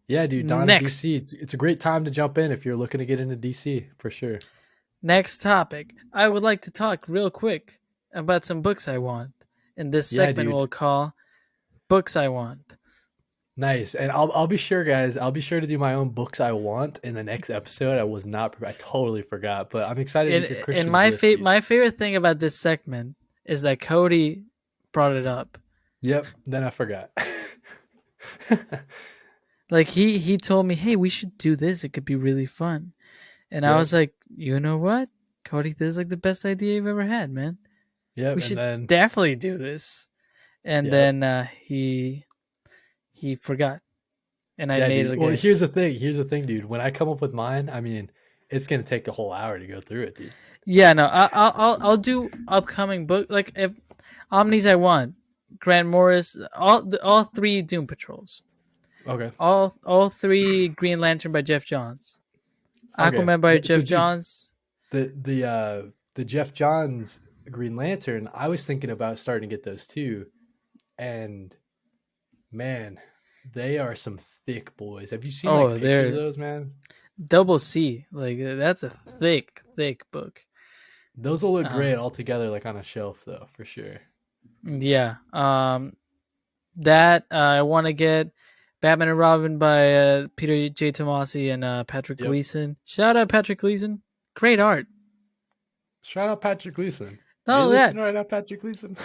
Speaker 1: yeah, dude. Dawn of
Speaker 2: Next,
Speaker 1: DC. It's a great time to jump in if you're looking to get into DC for sure.
Speaker 2: next topic. I would like to talk real quick about some books I want. In this
Speaker 1: Yeah,
Speaker 2: segment,
Speaker 1: dude.
Speaker 2: we'll call books I want.
Speaker 1: Nice. And I'll be sure, guys. I'll be sure to do my own books I want in the next episode. I was not prepared. I totally forgot, but I'm excited to
Speaker 2: And
Speaker 1: hear
Speaker 2: and
Speaker 1: Christian's list, dude.
Speaker 2: my favorite thing about this segment is that Kody brought it up.
Speaker 1: Yep. Then I forgot.
Speaker 2: Like he told me, "Hey, we should do this. It could be really fun." And I
Speaker 1: Yep.
Speaker 2: was like, "You know what, Kody? This is like the best idea you've ever had, man.
Speaker 1: Yep.
Speaker 2: We
Speaker 1: And
Speaker 2: should
Speaker 1: then
Speaker 2: definitely do this." And
Speaker 1: yep.
Speaker 2: then he forgot, and I
Speaker 1: Yeah,
Speaker 2: made it
Speaker 1: dude. Well,
Speaker 2: again.
Speaker 1: here's the thing. Here's the thing, dude. When I come up with mine, I mean, it's gonna take a whole hour to go through it, dude.
Speaker 2: Yeah, no, I'll do upcoming book like if Omnis I want, Grant Morris, all three Doom Patrols,
Speaker 1: Okay.
Speaker 2: all three Green Lantern by Jeff Johns,
Speaker 1: Okay.
Speaker 2: Aquaman by
Speaker 1: So,
Speaker 2: Jeff
Speaker 1: dude,
Speaker 2: Johns.
Speaker 1: the Jeff Johns Green Lantern, I was thinking about starting to get those too, and man, They are some thick boys. Have you seen like
Speaker 2: Oh,
Speaker 1: pictures of
Speaker 2: they're
Speaker 1: those, man?
Speaker 2: double C. Like that's a thick, thick book.
Speaker 1: Those will look great
Speaker 2: Um,
Speaker 1: all together, like on a shelf, though, for sure.
Speaker 2: yeah. That I want to get Batman and Robin by Peter J. Tomasi and Patrick
Speaker 1: Yep.
Speaker 2: Gleason. Shout out Patrick Gleason. Great art.
Speaker 1: Shout out Patrick Gleason. Are
Speaker 2: Not
Speaker 1: you
Speaker 2: only that,
Speaker 1: listening right now, Patrick Gleason?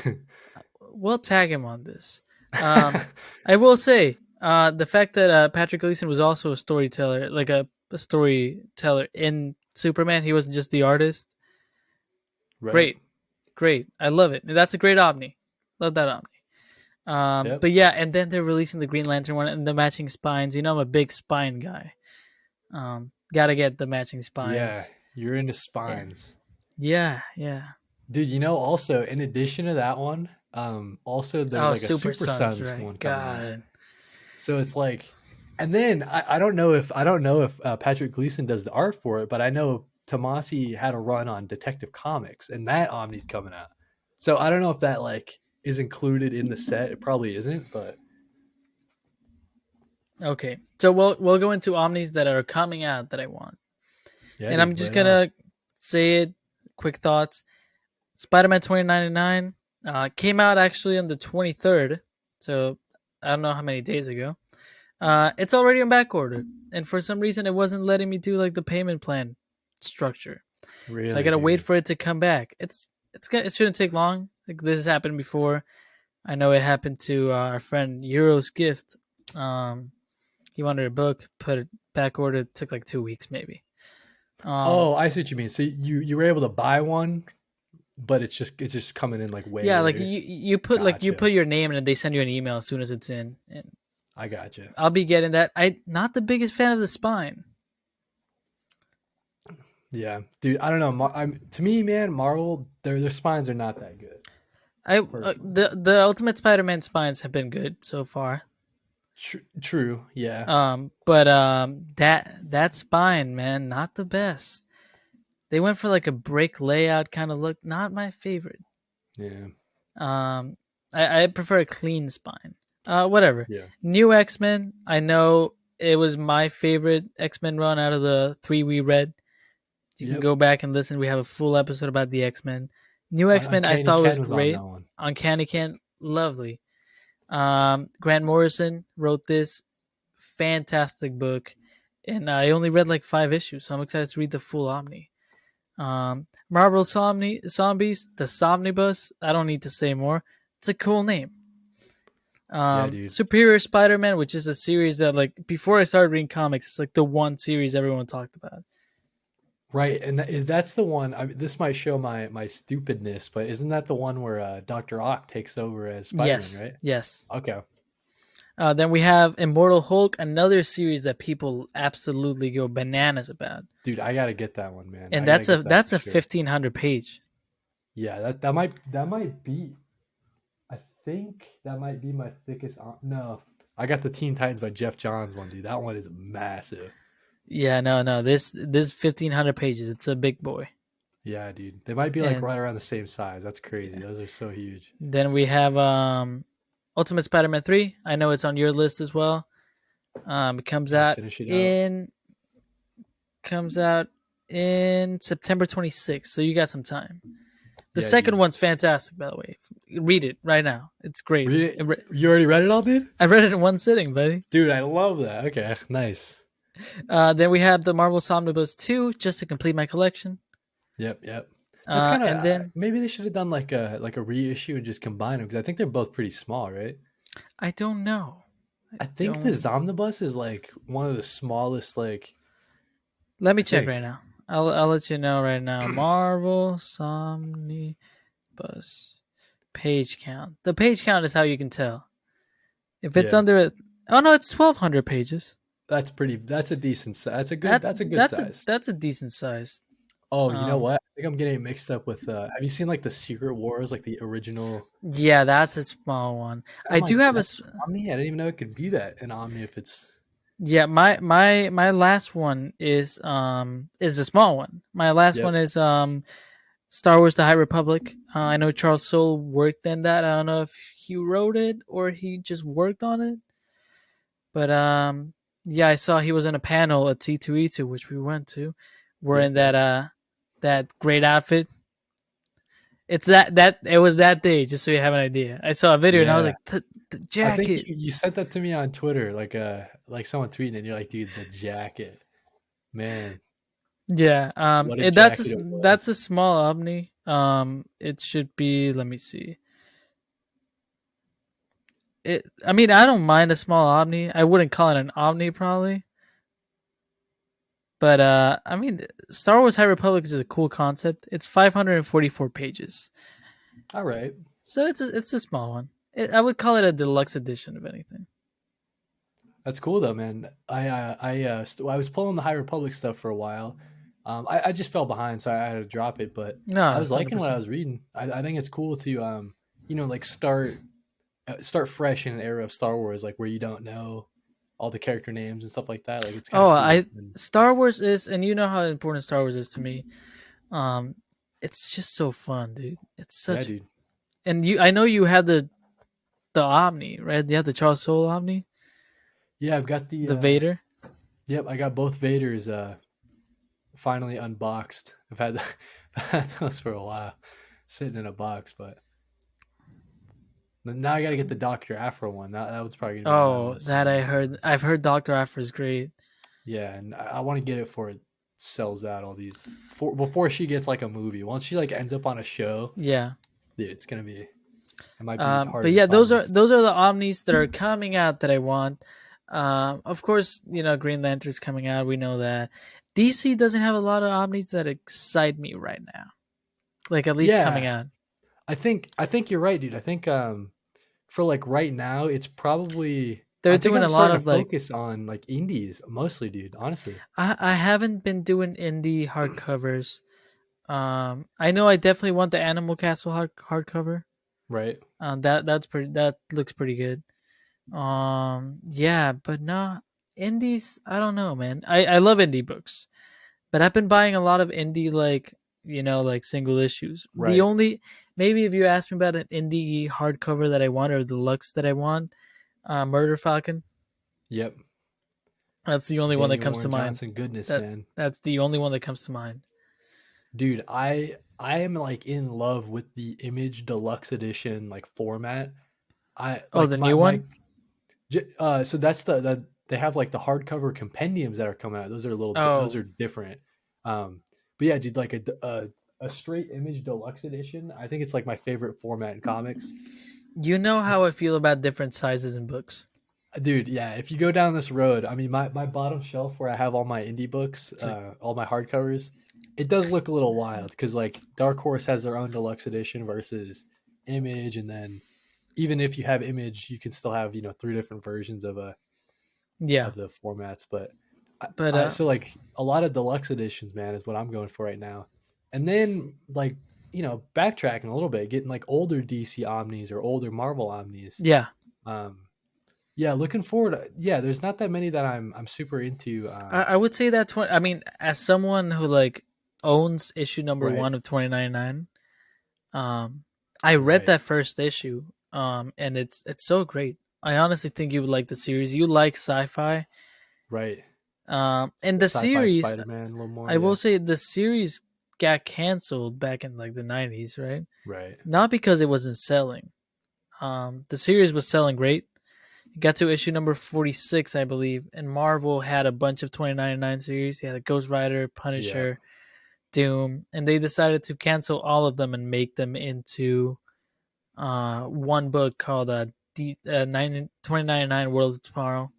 Speaker 2: we'll tag him on this. I will say the fact that Patrick Gleason was also a storyteller, like a storyteller in Superman. He wasn't just the artist.
Speaker 1: Right.
Speaker 2: Great, great. I love it. That's a great Omni. Love that Omni.
Speaker 1: Yep.
Speaker 2: But yeah, and then they're releasing the Green Lantern one and the matching spines. You know, I'm a big spine guy. Gotta get the matching
Speaker 1: Yeah.
Speaker 2: spines.
Speaker 1: You're into
Speaker 2: Yeah,
Speaker 1: spines.
Speaker 2: yeah, yeah.
Speaker 1: Dude, also, in addition to that one, also there's
Speaker 2: Oh,
Speaker 1: like a
Speaker 2: Super
Speaker 1: Super
Speaker 2: Sons,
Speaker 1: Sons
Speaker 2: right?
Speaker 1: one coming out.
Speaker 2: God.
Speaker 1: So it's like, and then I don't know if Patrick Gleason does the art for it, but I know Tomasi had a run on Detective Comics, and that Omni's coming out. So I don't know if that like is included in the set. It probably isn't, but
Speaker 2: Okay, so we'll go into Omnis that are coming out that I want,
Speaker 1: yeah,
Speaker 2: and I'm
Speaker 1: dude,
Speaker 2: just
Speaker 1: lay it on us.
Speaker 2: gonna say it. Quick thoughts. Spider-Man 2099 came out actually on the 23rd, so I don't know how many days ago. It's already on back order, and for some reason it wasn't letting me do like the payment plan structure. So I
Speaker 1: Really,
Speaker 2: gotta wait
Speaker 1: dude.
Speaker 2: for it to come back. It shouldn't take long. Like this has happened before. I know it happened to our friend Euro's Gift. He wanted a book, put it back order. It took like 2 weeks maybe. Um,
Speaker 1: Oh, I see what you mean. So you were able to buy one, but it's just coming in like way
Speaker 2: yeah, like
Speaker 1: later.
Speaker 2: you put
Speaker 1: Gotcha.
Speaker 2: your name in and they send you an email as soon as it's in. And
Speaker 1: I gotcha.
Speaker 2: I'll be getting that. I not the biggest fan of the spine.
Speaker 1: Yeah, dude. I don't know. To me, man, Marvel, their spines are not that good,
Speaker 2: I
Speaker 1: personally.
Speaker 2: the Ultimate Spider-Man spines have been good so far.
Speaker 1: True. Yeah.
Speaker 2: But that spine, man, not the best. They went for like a break layout kind of look. Not my favorite.
Speaker 1: Yeah.
Speaker 2: Um, I prefer a clean spine. Whatever.
Speaker 1: Yeah.
Speaker 2: New X Men. I know it was my favorite X Men run out of the three we read. You can
Speaker 1: Yep.
Speaker 2: go back and listen. We have a full episode about the X Men. New X Men I
Speaker 1: Uncanny
Speaker 2: thought was
Speaker 1: Ken was on
Speaker 2: great.
Speaker 1: that one.
Speaker 2: Uncanny Ken, lovely. Grant Morrison wrote this fantastic book, and I only read like 5 issues, so I'm excited to read the full Omni. Marvel Zombies, the Somnibus. I don't need to say more. It's a cool name.
Speaker 1: Yeah, dude.
Speaker 2: Superior Spider-Man, which is a series that like before I started reading comics, it's like the one series everyone talked about.
Speaker 1: Right, and that's the one. I mean, this might show my stupidness, but isn't that the one where Doctor Ock takes over as Spider-Man?
Speaker 2: Yes,
Speaker 1: Right.
Speaker 2: yes.
Speaker 1: Okay.
Speaker 2: Then we have Immortal Hulk, another series that people absolutely go bananas about,
Speaker 1: Dude, I gotta get that one, man.
Speaker 2: and
Speaker 1: I gotta
Speaker 2: that's a
Speaker 1: get that
Speaker 2: that's
Speaker 1: for
Speaker 2: a
Speaker 1: sure.
Speaker 2: 1,500 page.
Speaker 1: Yeah, that might be. I think that might be my thickest. No, I got the Teen Titans by Jeff Johns one, dude. That one is massive.
Speaker 2: Yeah, no. This 1,500 pages. It's a big boy.
Speaker 1: Yeah, dude. They might be like
Speaker 2: And
Speaker 1: right around the same size. That's crazy. Those are so huge.
Speaker 2: then we have Ultimate Spider-Man 3. I know it's on your list as well. It
Speaker 1: Gotta finish it out.
Speaker 2: comes out in September 26th, so you got some time. The
Speaker 1: Yeah,
Speaker 2: second
Speaker 1: dude.
Speaker 2: one's fantastic, by the way. Read it right now. It's great.
Speaker 1: Read it. You already read it all, dude?
Speaker 2: I read it in one sitting, buddy.
Speaker 1: Dude, I love that. Okay, nice.
Speaker 2: Then we have the Marvel Somnibus 2, just to complete my collection.
Speaker 1: Yep. That's kind
Speaker 2: And
Speaker 1: of
Speaker 2: then
Speaker 1: maybe they should have done like a reissue and just combine them because I think they're both pretty small, right?
Speaker 2: I don't know. I
Speaker 1: I think the
Speaker 2: don't.
Speaker 1: Zomnibus is like one of the smallest. Like
Speaker 2: Let me
Speaker 1: I
Speaker 2: check
Speaker 1: think.
Speaker 2: right now. I'll let you know right now. Marvel Somnibus page count. The page count is how you can tell if it's
Speaker 1: Yeah,
Speaker 2: under it. Oh no, it's 1,200 pages.
Speaker 1: that's pretty. That's a decent. That's a good.
Speaker 2: That
Speaker 1: That's a good
Speaker 2: that's a
Speaker 1: size.
Speaker 2: that's a decent size.
Speaker 1: Oh, you know
Speaker 2: Um,
Speaker 1: what? I think I'm getting it mixed up with. Have you seen like the Secret Wars, like the original?
Speaker 2: yeah, that's a small one. I
Speaker 1: I'm like,
Speaker 2: do have
Speaker 1: that's Omni. I didn't even know it could be that in Omni if it's.
Speaker 2: yeah. My last one is a small one. My last
Speaker 1: Yep.
Speaker 2: one is Star Wars: The High Republic. I know Charles Soule worked in that. I don't know if he wrote it or he just worked on it. But yeah, I saw he was in a panel at T2E2, which we went to, wearing
Speaker 1: Yep, yep.
Speaker 2: that great outfit. It's that it was that day, just so you have an idea. I saw a video and I was
Speaker 1: Yeah.
Speaker 2: like, the
Speaker 1: I think
Speaker 2: jacket.
Speaker 1: you sent that to me on Twitter, like someone tweeting, and you're like, dude, the jacket, man,
Speaker 2: Yeah,
Speaker 1: what a jacket it
Speaker 2: that's
Speaker 1: was.
Speaker 2: a small Omni. It should be. Let me see. I mean, I don't mind a small Omni. I wouldn't call it an Omni probably, but I mean, Star Wars High Republic is a cool concept. It's 544 pages,
Speaker 1: All right.
Speaker 2: so it's a small one. I would call it a deluxe edition, if anything.
Speaker 1: That's cool though, man. I was pulling the High Republic stuff for a while. I just fell behind, so I had to drop it. But I
Speaker 2: No,
Speaker 1: was
Speaker 2: hundred
Speaker 1: liking what I
Speaker 2: percent.
Speaker 1: was reading. I think it's cool to like start fresh in an era of Star Wars, like where you don't know all the character names and stuff like that. Like it's kind
Speaker 2: Oh,
Speaker 1: of cool.
Speaker 2: I
Speaker 1: And
Speaker 2: Star Wars is, and you know how important Star Wars is to me. Um, it's just so fun, dude. It's
Speaker 1: yeah,
Speaker 2: such,
Speaker 1: dude.
Speaker 2: and I know you had the Omni, right? You had the Charles Soule Omni,
Speaker 1: Yeah, I've got the
Speaker 2: the Vader.
Speaker 1: yep, I got both Vaders finally unboxed. I've had I've had those for a while, sitting in a box, but now I got to get the Doctor Afro one. That was probably gonna be on my
Speaker 2: Oh,
Speaker 1: list
Speaker 2: that
Speaker 1: soon.
Speaker 2: I heard. I've heard Doctor Afra is great.
Speaker 1: Yeah, and I want to get it before it sells out all these before she gets like a movie. Once she like ends up on a show,
Speaker 2: Yeah.
Speaker 1: dude, it might be
Speaker 2: But
Speaker 1: harder to
Speaker 2: yeah,
Speaker 1: find these.
Speaker 2: those are the Omnis that are coming out that I want. Of course, Green Lantern's coming out. We know that. DC doesn't have a lot of Omnis that excite me right now. Like at least coming
Speaker 1: Yeah,
Speaker 2: out.
Speaker 1: I think you're right, dude. I think for like right now, it's probably
Speaker 2: They're
Speaker 1: I think
Speaker 2: doing
Speaker 1: I'm
Speaker 2: a lot
Speaker 1: starting
Speaker 2: of
Speaker 1: to
Speaker 2: like.
Speaker 1: focus on like indies mostly, dude. Honestly,
Speaker 2: I haven't been doing indie hardcovers. I know I definitely want the Animal Castle hardcover.
Speaker 1: right?
Speaker 2: That looks pretty good. Yeah, but no, indies. I don't know, man. I love indie books, but I've been buying a lot of indie like like single issues. The
Speaker 1: Right.
Speaker 2: only maybe if you ask me about an indie hardcover that I want or deluxe that I want, Murder Falcon.
Speaker 1: Yep.
Speaker 2: That's the
Speaker 1: Some
Speaker 2: only one that
Speaker 1: Daniel
Speaker 2: comes to
Speaker 1: Warren
Speaker 2: mind.
Speaker 1: Johnson goodness,
Speaker 2: That
Speaker 1: man.
Speaker 2: that's the only one that comes to mind.
Speaker 1: Dude, I am like in love with the Image Deluxe Edition like format. I
Speaker 2: Oh,
Speaker 1: like
Speaker 2: the new
Speaker 1: my
Speaker 2: one.
Speaker 1: so that's the they have like the hardcover compendiums that are coming out. Those are those
Speaker 2: Oh,
Speaker 1: are different. But yeah, dude, like a straight Image Deluxe Edition. I think it's like my favorite format in comics.
Speaker 2: you know how I
Speaker 1: It's
Speaker 2: feel about different sizes in books.
Speaker 1: dude, yeah. If you go down this road, I mean, my bottom shelf where I have all my indie books,
Speaker 2: It's like,
Speaker 1: all my hardcovers, it does look a little wild because like Dark Horse has their own deluxe edition versus Image, and then even if you have Image, you can still have three different versions
Speaker 2: yeah,
Speaker 1: of the formats. But
Speaker 2: but
Speaker 1: so like a lot of deluxe editions, man, is what I'm going for right now. And then like backtracking a little bit, getting like older DC Omnis or older Marvel Omnis.
Speaker 2: yeah,
Speaker 1: Um, yeah, looking forward. Yeah, there's not that many that I'm super into.
Speaker 2: I would say that's what I mean. As someone who like owns issue number
Speaker 1: Right,
Speaker 2: one of 2099, um, I read
Speaker 1: right,
Speaker 2: that first issue, and it's so great. I honestly think you would like the series. You like sci-fi,
Speaker 1: right.
Speaker 2: and
Speaker 1: The
Speaker 2: the
Speaker 1: sci-fi
Speaker 2: series.
Speaker 1: Spider-Man a little more.
Speaker 2: I will
Speaker 1: Yeah,
Speaker 2: say the series got canceled back in like the 90s, right?
Speaker 1: right.
Speaker 2: Not because it wasn't selling. The series was selling great. It got to issue number 46, I believe, and Marvel had a bunch of 2099 series. They had Ghost Rider,
Speaker 1: Yeah,
Speaker 2: Punisher, Doom, and they decided to cancel all of them and make them into one book called 2099 World of Tomorrow.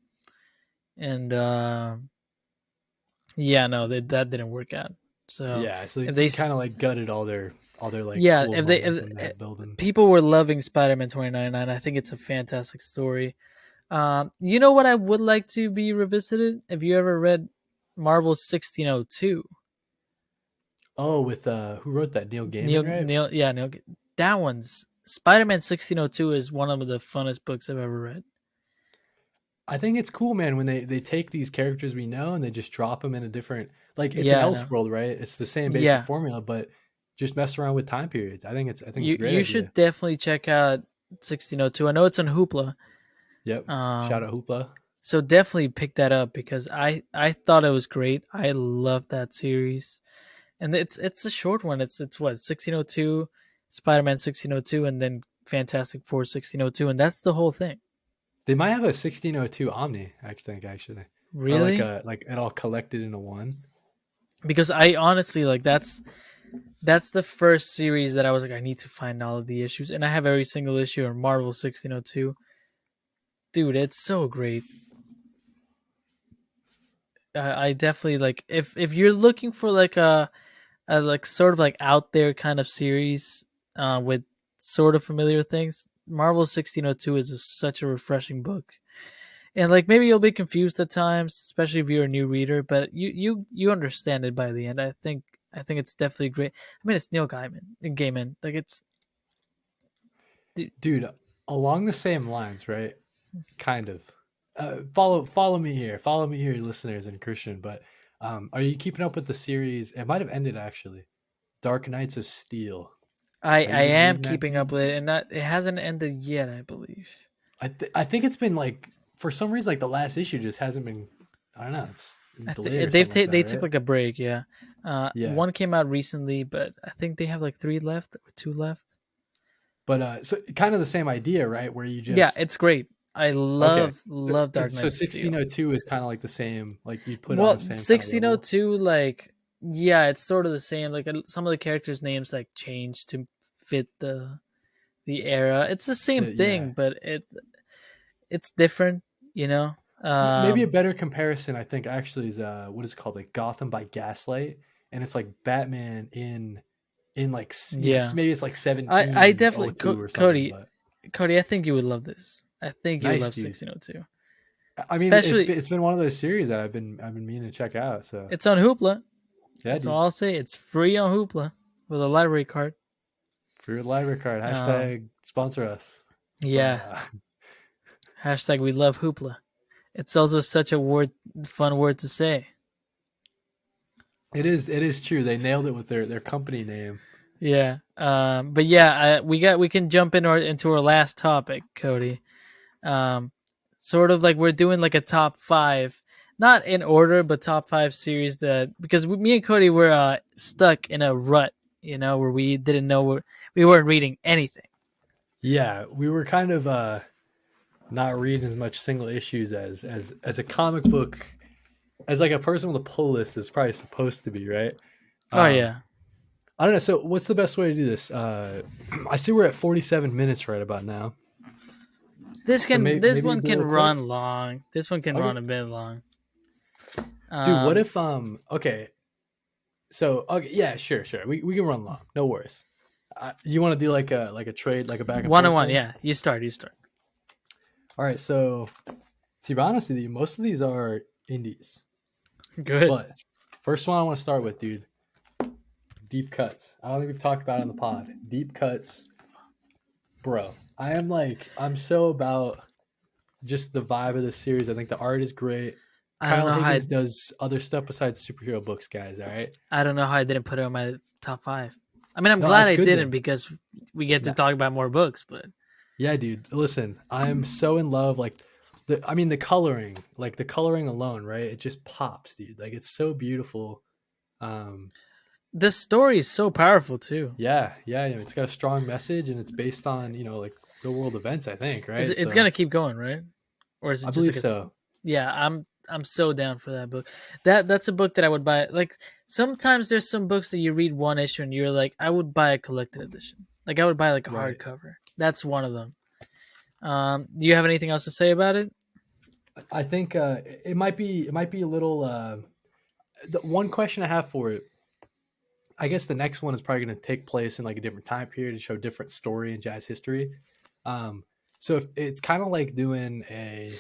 Speaker 2: And yeah, no, that didn't work out. So
Speaker 1: yeah. So
Speaker 2: if
Speaker 1: they
Speaker 2: they,
Speaker 1: kind of like gutted all their like
Speaker 2: yeah,
Speaker 1: cool
Speaker 2: if they,
Speaker 1: momentum they had building.
Speaker 2: people were loving Spider-Man 2099, I think it's a fantastic story. You know what I would like to be revisited? Have you ever read Marvel's 1602?
Speaker 1: Oh, with who wrote that? Neil Gaiman, right?
Speaker 2: Neil. That one's Spider-Man 1602 is one of the funnest books I've ever read.
Speaker 1: I think it's cool, man, when they take these characters we know and they just drop them in a different like it's an
Speaker 2: Yeah, no.
Speaker 1: Elseworld, right? It's the same basic
Speaker 2: Yeah.
Speaker 1: formula, but just mess around with time periods. I think it's a great
Speaker 2: You should
Speaker 1: idea.
Speaker 2: definitely check out 1602. I know it's on Hoopla.
Speaker 1: Yep. Shout
Speaker 2: Um
Speaker 1: out Hoopla.
Speaker 2: So definitely pick that up because I thought it was great. I love that series, and it's a short one. It's what 1602, Spider-Man 1602, and then Fantastic Four 1602, and that's the whole thing.
Speaker 1: They might have a 1602 Omni, I think, actually, or
Speaker 2: Really?
Speaker 1: like it all collected into one.
Speaker 2: Because I honestly like that's the first series that I was like I need to find all of the issues, and I have every single issue of Marvel 1602. Dude, it's so great. I definitely like if you're looking for like a like sort of like out there kind of series with sort of familiar things. Marvel 1602 is such a refreshing book, and like maybe you'll be confused at times, especially if you're a new reader, but you understand it by the end. I think it's definitely great. I mean, it's Neil Gaiman, like it's dude,
Speaker 1: Dude, along the same lines, right? Kind of. Follow me here. Follow me here, listeners and Christian. But are you keeping up with the series? It might have ended actually. Dark Knights of Steel.
Speaker 2: I
Speaker 1: Are
Speaker 2: I
Speaker 1: you
Speaker 2: am
Speaker 1: reading that,
Speaker 2: keeping up
Speaker 1: dude?
Speaker 2: with it, and it hasn't ended yet, I believe.
Speaker 1: I think it's been like for some reason like the last issue just hasn't been. I don't know. It's
Speaker 2: I
Speaker 1: delayed or
Speaker 2: think
Speaker 1: something like that,
Speaker 2: they took
Speaker 1: right?
Speaker 2: like a break, yeah.
Speaker 1: Yeah.
Speaker 2: One came out recently, but I think they have like three left or two left.
Speaker 1: But so kind of the same idea, right? Where you
Speaker 2: Yeah,
Speaker 1: just
Speaker 2: it's great. I
Speaker 1: okay.
Speaker 2: love Dark
Speaker 1: So
Speaker 2: Knights of Steel.
Speaker 1: 1602 is kind of like the same. Like you put it on
Speaker 2: Well,
Speaker 1: the same kind of level.
Speaker 2: 1602, like yeah, it's sort of the same. Like some of the characters' names like change to fit the era. It's the same
Speaker 1: Yeah.
Speaker 2: thing, but it's different, you know.
Speaker 1: Maybe a better comparison, I think, actually is what is it called, like Gotham by Gaslight, and it's like Batman in like
Speaker 2: Yeah,
Speaker 1: maybe it's like
Speaker 2: I definitely
Speaker 1: 1702 or something.
Speaker 2: Cody,
Speaker 1: But
Speaker 2: I think you would love this. I think you would
Speaker 1: nice,
Speaker 2: love
Speaker 1: dude.
Speaker 2: 1602.
Speaker 1: I mean,
Speaker 2: Especially
Speaker 1: it's been one of those series that I've been meaning to check out. So
Speaker 2: it's on Hoopla.
Speaker 1: yeah,
Speaker 2: That's
Speaker 1: dude,
Speaker 2: all I'll say. It's free on Hoopla with a library card.
Speaker 1: for your library card,
Speaker 2: Um,
Speaker 1: hashtag sponsor us. But
Speaker 2: yeah. Hashtag we love Hoopla. It's also such a fun word to say.
Speaker 1: it is true. They nailed it with their company name.
Speaker 2: Yeah. But yeah, we can jump into our last topic, Cody. Um, sort of like we're doing like a top five, not in order, but top five series that because me and Cody were stuck in a rut, where we didn't know we weren't reading anything.
Speaker 1: Yeah, we were kind of not reading as much single issues as a comic book as like a person with a pull list is probably supposed to be, right?
Speaker 2: Oh
Speaker 1: Um,
Speaker 2: yeah,
Speaker 1: I don't know. So, what's the best way to do this? I see we're at 47 minutes right about now. So
Speaker 2: this
Speaker 1: maybe
Speaker 2: one
Speaker 1: do a
Speaker 2: can
Speaker 1: little quick.
Speaker 2: run long. This one can
Speaker 1: Okay,
Speaker 2: run a bit long.
Speaker 1: dude. What
Speaker 2: Um,
Speaker 1: if okay? So okay, yeah, sure. We can run long. No worries. You want to do like a trade, like a back and
Speaker 2: one on
Speaker 1: forth
Speaker 2: one.
Speaker 1: thing?
Speaker 2: Yeah, you start. You start.
Speaker 1: All right. So to be honest with you, most of these are indies,
Speaker 2: Good.
Speaker 1: but first one I want to start with, dude. Deep cuts. I don't think we've talked about it on the pod. Deep cuts, bro. I'm so about just the vibe of the series. I think the art is great.
Speaker 2: I don't
Speaker 1: Kyle
Speaker 2: know how
Speaker 1: Higgins does other stuff besides superhero books, guys. All right.
Speaker 2: I don't know how I didn't put it on my top five. I mean, I'm
Speaker 1: No,
Speaker 2: glad
Speaker 1: that's
Speaker 2: I
Speaker 1: good
Speaker 2: didn't
Speaker 1: then.
Speaker 2: because we get to
Speaker 1: No,
Speaker 2: talk about more books. But
Speaker 1: yeah, dude. Listen, I'm so in love. Like I mean, the coloring alone, right? It just pops, dude. Like it's so beautiful. Um,
Speaker 2: the story is so powerful too.
Speaker 1: yeah. It's got a strong message, and it's based on like real world events. I think,
Speaker 2: Is
Speaker 1: right?
Speaker 2: it's
Speaker 1: So
Speaker 2: gonna keep going, right? Or is it
Speaker 1: I
Speaker 2: just
Speaker 1: believe
Speaker 2: like
Speaker 1: so.
Speaker 2: yeah, I'm so down for that book. That's a book that I would buy. Like sometimes there's some books that you read one issue and you're like, I would buy a collected edition. Like I would buy like a
Speaker 1: Right.
Speaker 2: hardcover. That's one of them. Do you have anything else to say about it?
Speaker 1: I think it might be a little. The one question I have for it, I guess the next one is probably going to take place in like a different time period and show different story in jazz history. Um, so if it's kind of like doing a,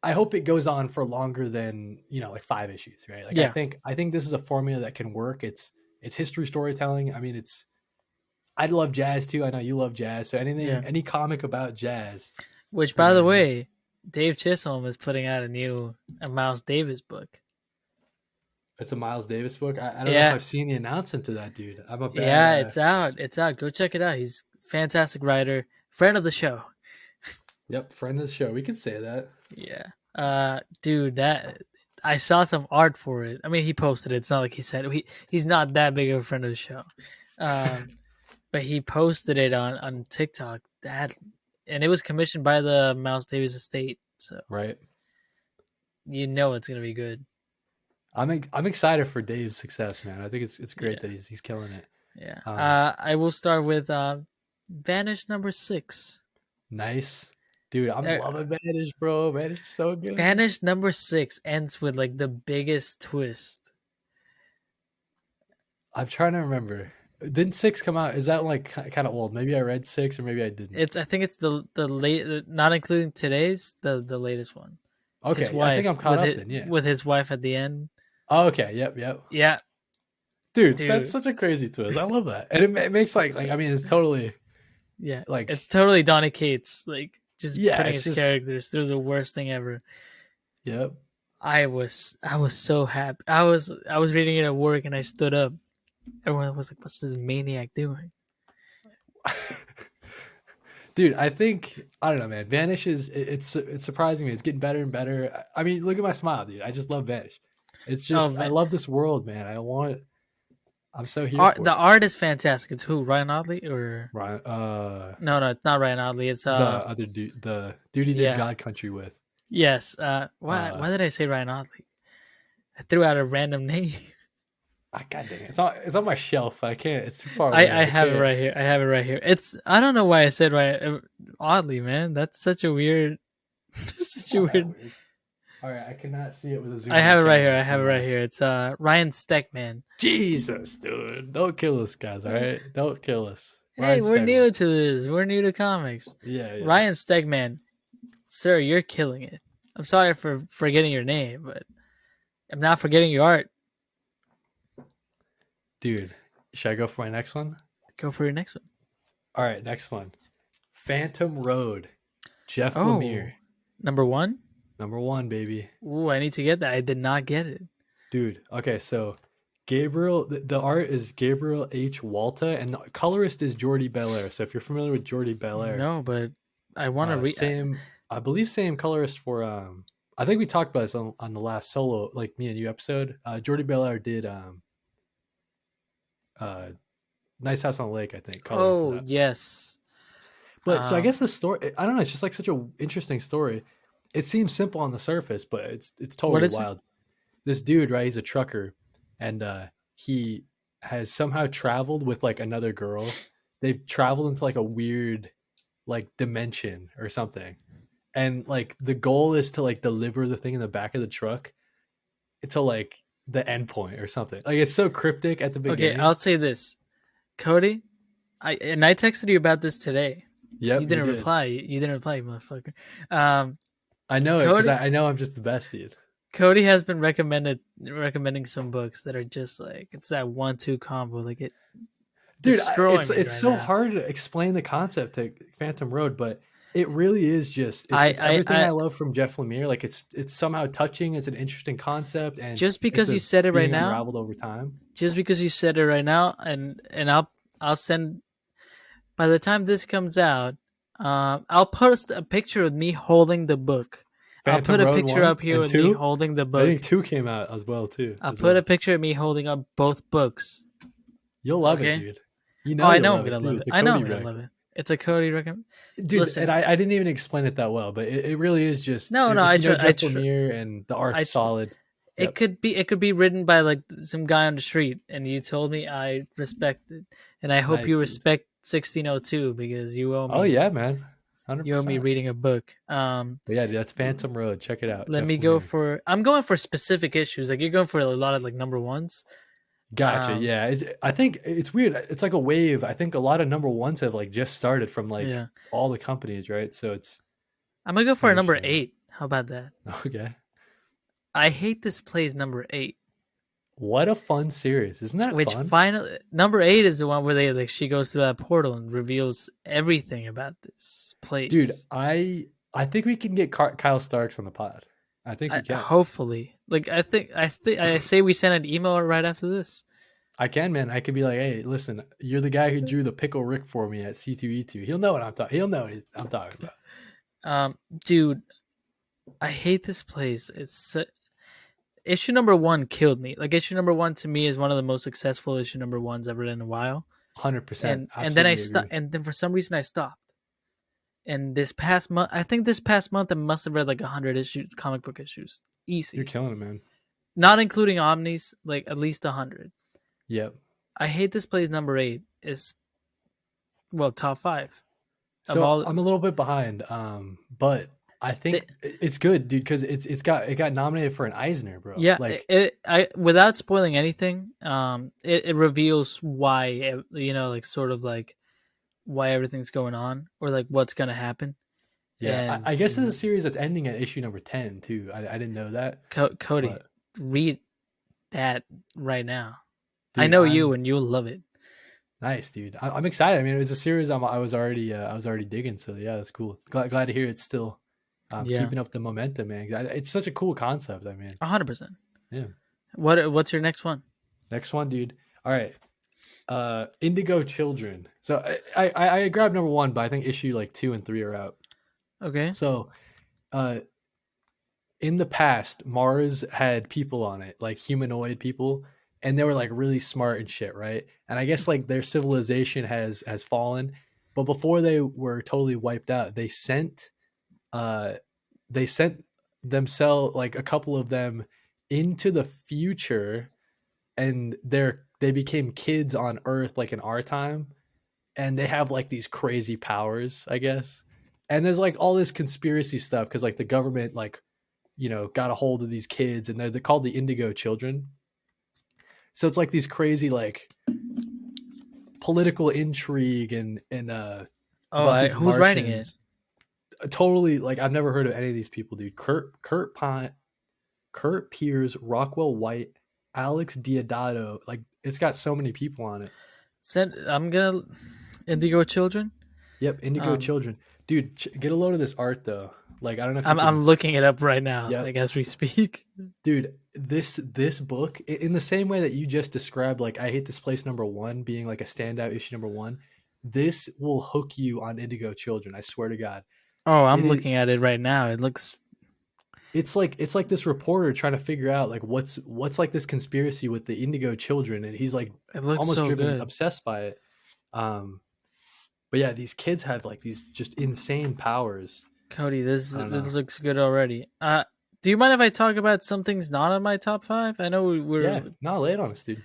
Speaker 1: I hope it goes on for longer than like 5 issues, right? Like
Speaker 2: Yeah,
Speaker 1: I think this is a formula that can work. It's history storytelling. I mean, I love jazz too. I know you love jazz, so
Speaker 2: yeah.
Speaker 1: any comic about jazz,
Speaker 2: Which, by the
Speaker 1: then
Speaker 2: way, Dave Chisholm is putting out a Miles Davis book.
Speaker 1: it's a Miles Davis book. I don't know if
Speaker 2: Yeah,
Speaker 1: I've seen the announcement to that, dude. I'm a bad.
Speaker 2: yeah, it's out. It's out. Go check it out. He's a fantastic writer, friend of the show.
Speaker 1: Yep, friend of the show. We can say that.
Speaker 2: Yeah. Dude, that I saw some art for it. I mean, he posted it. It's not like he said he's not that big of a friend of the show. Um, but he posted it on TikTok. That and it was commissioned by the Miles Davis estate. So
Speaker 1: Right.
Speaker 2: you know it's gonna be good.
Speaker 1: I'm excited for Dave's success, man. I think it's great
Speaker 2: Yeah.
Speaker 1: that he's killing it.
Speaker 2: Yeah.
Speaker 1: Um,
Speaker 2: I will start with Vanish number 6.
Speaker 1: nice, dude. I'm
Speaker 2: Uh,
Speaker 1: loving Vanish, bro. Vanish is so good.
Speaker 2: Vanish number 6 ends with like the biggest twist.
Speaker 1: I'm trying to remember. Didn't six come out? Is that like kind of old? Maybe I read six, or maybe I didn't.
Speaker 2: I think it's the late, not including today's, the latest one. His
Speaker 1: Okay, I think I'm
Speaker 2: wife
Speaker 1: caught up then. Yeah.
Speaker 2: with his wife at the end.
Speaker 1: Oh, okay. Yep. Yep.
Speaker 2: Yeah,
Speaker 1: Dude, that's
Speaker 2: dude.
Speaker 1: such a crazy twist. I love that, and it makes like I mean, it's totally
Speaker 2: Yeah,
Speaker 1: like
Speaker 2: it's totally Donny Cates, like just
Speaker 1: yeah,
Speaker 2: putting
Speaker 1: it's
Speaker 2: his
Speaker 1: just
Speaker 2: characters through the worst thing ever.
Speaker 1: yep.
Speaker 2: I was so happy. I was reading it at work and I stood up. Everyone was like, "What's this maniac doing?"
Speaker 1: Dude, I think I don't know, man. Vanish is it's surprising me. It's getting better and better. I mean, look at my smile, dude. I just love Vanish. It's
Speaker 2: Oh
Speaker 1: just I
Speaker 2: man,
Speaker 1: love this world, man. I want it. I'm so here for
Speaker 2: the
Speaker 1: it.
Speaker 2: art is fantastic. It's who, Ryan Otley or
Speaker 1: Right.
Speaker 2: no, it's not Ryan Otley. It's
Speaker 1: The other dude, the dude he did
Speaker 2: yeah,
Speaker 1: God Country with.
Speaker 2: yes.
Speaker 1: Uh,
Speaker 2: Why did I say Ryan Otley? I threw out a random name.
Speaker 1: God dang it. It's on my shelf. I can't. It's too far away.
Speaker 2: I
Speaker 1: I
Speaker 2: have it
Speaker 1: can't.
Speaker 2: right here. I have it right here. It's I don't know why I said Ryan Otley, man. That's such a weird,
Speaker 1: It's
Speaker 2: such a
Speaker 1: not that
Speaker 2: weird.
Speaker 1: weird. All right, I cannot see it with a zoom
Speaker 2: I
Speaker 1: in
Speaker 2: have it right here.
Speaker 1: camera.
Speaker 2: I have it right here. It's Ryan Steckman.
Speaker 1: Jesus, dude. Don't kill us, guys, all right? Don't kill us.
Speaker 2: Hey,
Speaker 1: Ryan
Speaker 2: we're
Speaker 1: Stegman.
Speaker 2: new to this. We're new to comics.
Speaker 1: Yeah, yeah.
Speaker 2: Ryan Stegman, sir, you're killing it. I'm sorry for forgetting your name, but I'm not forgetting your art.
Speaker 1: Dude, should I go for my next one?
Speaker 2: Go for your next one.
Speaker 1: All right, next one. Phantom Road. Jeff
Speaker 2: Oh,
Speaker 1: Lemire.
Speaker 2: number 1.
Speaker 1: Number one, baby.
Speaker 2: Ooh, I need to get that. I did not get it.
Speaker 1: Dude, okay, so Gabriel, the art is Gabriel H. Walta, and the colorist is Jordi Belair. So if you're familiar with Jordi Belair,
Speaker 2: No, but I want to read.
Speaker 1: same, I believe same colorist for, I think we talked about this on the last solo, like me and you episode. Jordi Belair did Nice House on the Lake, I think. Coloring for
Speaker 2: Oh
Speaker 1: that.
Speaker 2: yes.
Speaker 1: But so I guess the story, I don't know, it's just like such a interesting story. It seems simple on the surface, but it's totally
Speaker 2: is it?
Speaker 1: wild. This dude, right? He's a trucker, and he has somehow traveled with like another girl. They've traveled into like a weird like dimension or something, and like the goal is to like deliver the thing in the back of the truck to like the end point or something. Like it's so cryptic at the
Speaker 2: Okay,
Speaker 1: beginning.
Speaker 2: I'll say this, Cody. I texted you about this today.
Speaker 1: Yep,
Speaker 2: You didn't
Speaker 1: did.
Speaker 2: reply. You didn't reply, you motherfucker.
Speaker 1: I know it because
Speaker 2: Cody,
Speaker 1: I know I'm just the best dude.
Speaker 2: Cody has been recommending some books that are just like it's that 1-2 combo. Like it,
Speaker 1: Dude,
Speaker 2: destroying
Speaker 1: it's
Speaker 2: me
Speaker 1: it's
Speaker 2: right
Speaker 1: so
Speaker 2: now.
Speaker 1: hard to explain the concept to Phantom Road, but it really is just it's
Speaker 2: I
Speaker 1: everything I love from Jeff Lemire. Like it's somehow touching. It's an interesting concept, and
Speaker 2: just
Speaker 1: it's
Speaker 2: because you said it right
Speaker 1: being
Speaker 2: now,
Speaker 1: unraveled over time.
Speaker 2: and I'll send. By the time this comes out, I'll post a picture of me holding the book. I'll
Speaker 1: Phantom
Speaker 2: put a
Speaker 1: Road
Speaker 2: picture
Speaker 1: 1
Speaker 2: up here
Speaker 1: and
Speaker 2: with me
Speaker 1: 2.
Speaker 2: holding the
Speaker 1: I think
Speaker 2: book.
Speaker 1: 2 came out as well too.
Speaker 2: I'll
Speaker 1: as
Speaker 2: put
Speaker 1: well.
Speaker 2: a picture of me holding up both books.
Speaker 1: You'll love it,
Speaker 2: Okay.
Speaker 1: dude. You
Speaker 2: Oh,
Speaker 1: know
Speaker 2: I
Speaker 1: you'll
Speaker 2: know I'm
Speaker 1: love it
Speaker 2: gonna
Speaker 1: too.
Speaker 2: love it.
Speaker 1: It's a
Speaker 2: I know I'm
Speaker 1: Cody
Speaker 2: gonna
Speaker 1: rec.
Speaker 2: love it. It's a Cody recommend.
Speaker 1: Dude,
Speaker 2: Listen,
Speaker 1: and I didn't even explain it that well, but it really is just
Speaker 2: no,
Speaker 1: if
Speaker 2: I
Speaker 1: you know Jeff
Speaker 2: tr-
Speaker 1: Lemire and the
Speaker 2: I
Speaker 1: art's
Speaker 2: tr-
Speaker 1: solid. Yep.
Speaker 2: it could be written by like some guy on the street, and you told me I respect it, and I hope
Speaker 1: Nice,
Speaker 2: you
Speaker 1: dude.
Speaker 2: respect 1602 because you owe me.
Speaker 1: Oh yeah, man.
Speaker 2: You owe me
Speaker 1: 100%.
Speaker 2: reading a book.
Speaker 1: But yeah, dude, that's Phantom Road. Check it out.
Speaker 2: Let
Speaker 1: Jeff
Speaker 2: me go
Speaker 1: Lemire.
Speaker 2: for. I'm going for specific issues. Like you're going for a lot of like number ones.
Speaker 1: Gotcha. Yeah, I think it's weird. It's like a wave. I think a lot of number ones have like just started from like
Speaker 2: Yeah.
Speaker 1: all the companies, right? So it's
Speaker 2: I'm gonna go for
Speaker 1: kind
Speaker 2: a
Speaker 1: of
Speaker 2: number
Speaker 1: interesting.
Speaker 2: 8. How about that?
Speaker 1: Okay.
Speaker 2: I hate this plays number 8.
Speaker 1: What a fun series, isn't that
Speaker 2: Which
Speaker 1: fun?
Speaker 2: finally number 8 is the one where they like she goes through that portal and reveals everything about this place.
Speaker 1: Dude, I think we can get Kyle Starks on the pod. I think we can.
Speaker 2: Hopefully, like I say we send an email right after this.
Speaker 1: I can, man. I could be like, hey, listen, you're the guy who drew the pickle Rick for me at C2E2. He'll know what I'm talking. He'll know what I'm talking about.
Speaker 2: Dude, I hate this place. Issue number one killed me. Like issue number one to me is one of the most successful issue number ones I've read in a while.
Speaker 1: 100%.
Speaker 2: And then I
Speaker 1: Absolutely
Speaker 2: stopped.
Speaker 1: agree.
Speaker 2: And then for some reason I stopped. And this past month, I think this past month I must have read like 100 issues, comic book issues,
Speaker 1: You're
Speaker 2: easy.
Speaker 1: killing it, man.
Speaker 2: Not including omnis, like at least 100.
Speaker 1: Yep.
Speaker 2: I hate this place. Number 8 is well top 5 of
Speaker 1: So
Speaker 2: all.
Speaker 1: I'm a little bit behind, but I
Speaker 2: The,
Speaker 1: think it's good, dude, because it got nominated for an Eisner, bro.
Speaker 2: yeah,
Speaker 1: Like,
Speaker 2: I without spoiling anything, it reveals why like sort of like why everything's going on or like what's gonna happen.
Speaker 1: yeah,
Speaker 2: And
Speaker 1: I guess it's a series that's ending at issue number 10 too. I didn't know that,
Speaker 2: Cody,
Speaker 1: but
Speaker 2: read that right now. I
Speaker 1: dude,
Speaker 2: know you
Speaker 1: I'm
Speaker 2: and you'll love it.
Speaker 1: nice, dude. I'm excited. I mean, it was a series I was already digging. So yeah, that's cool. Glad to hear it's still
Speaker 2: Yeah,
Speaker 1: keeping up the momentum, man. It's such a cool concept. I mean,
Speaker 2: 100%.
Speaker 1: yeah.
Speaker 2: What's your next one?
Speaker 1: Next one, dude. All right. Indigo Children. So I grabbed number one, but I think issue like 2 and 3 are out.
Speaker 2: Okay.
Speaker 1: So uh in the past, Mars had people on it, like humanoid people, and they were like really smart and shit, right? And I guess like their civilization has fallen, but before they were totally wiped out, uh they sent themselves, like a couple of them, into the future, and they became kids on Earth like in our time, and they have like these crazy powers, I guess. And there's like all this conspiracy stuff because like the government like got a hold of these kids, and they're called the Indigo Children. So it's like these crazy like political intrigue and
Speaker 2: Oh,
Speaker 1: about these
Speaker 2: who's writing it?
Speaker 1: Martians. Totally, like I've never heard of any of these people, dude. Kurt Piers, Rockwell White, Alex Diodato. Like it's got so many people on it.
Speaker 2: I'm gonna Indigo Children.
Speaker 1: Yep, Indigo
Speaker 2: Um,
Speaker 1: Children, dude. Get a load of this art though. Like I don't know if you
Speaker 2: I'm
Speaker 1: can.
Speaker 2: looking it up right now,
Speaker 1: Yep,
Speaker 2: like as we speak.
Speaker 1: dude, this book, in the same way that you just described, like I hate this place number one being like a standout issue number one, this will hook you on Indigo Children, I swear to God.
Speaker 2: Oh,
Speaker 1: It
Speaker 2: I'm
Speaker 1: is.
Speaker 2: looking at it right now. It looks
Speaker 1: It's like this reporter trying to figure out like what's like this conspiracy with the Indigo Children, and he's like
Speaker 2: it looks
Speaker 1: almost
Speaker 2: so
Speaker 1: driven
Speaker 2: good.
Speaker 1: obsessed by it. um but yeah, these kids have like these just insane powers.
Speaker 2: Cody, this
Speaker 1: I don't know.
Speaker 2: this looks good already. Do you mind if I talk about some things not on my top 5? I know
Speaker 1: Yeah, not late on us, dude.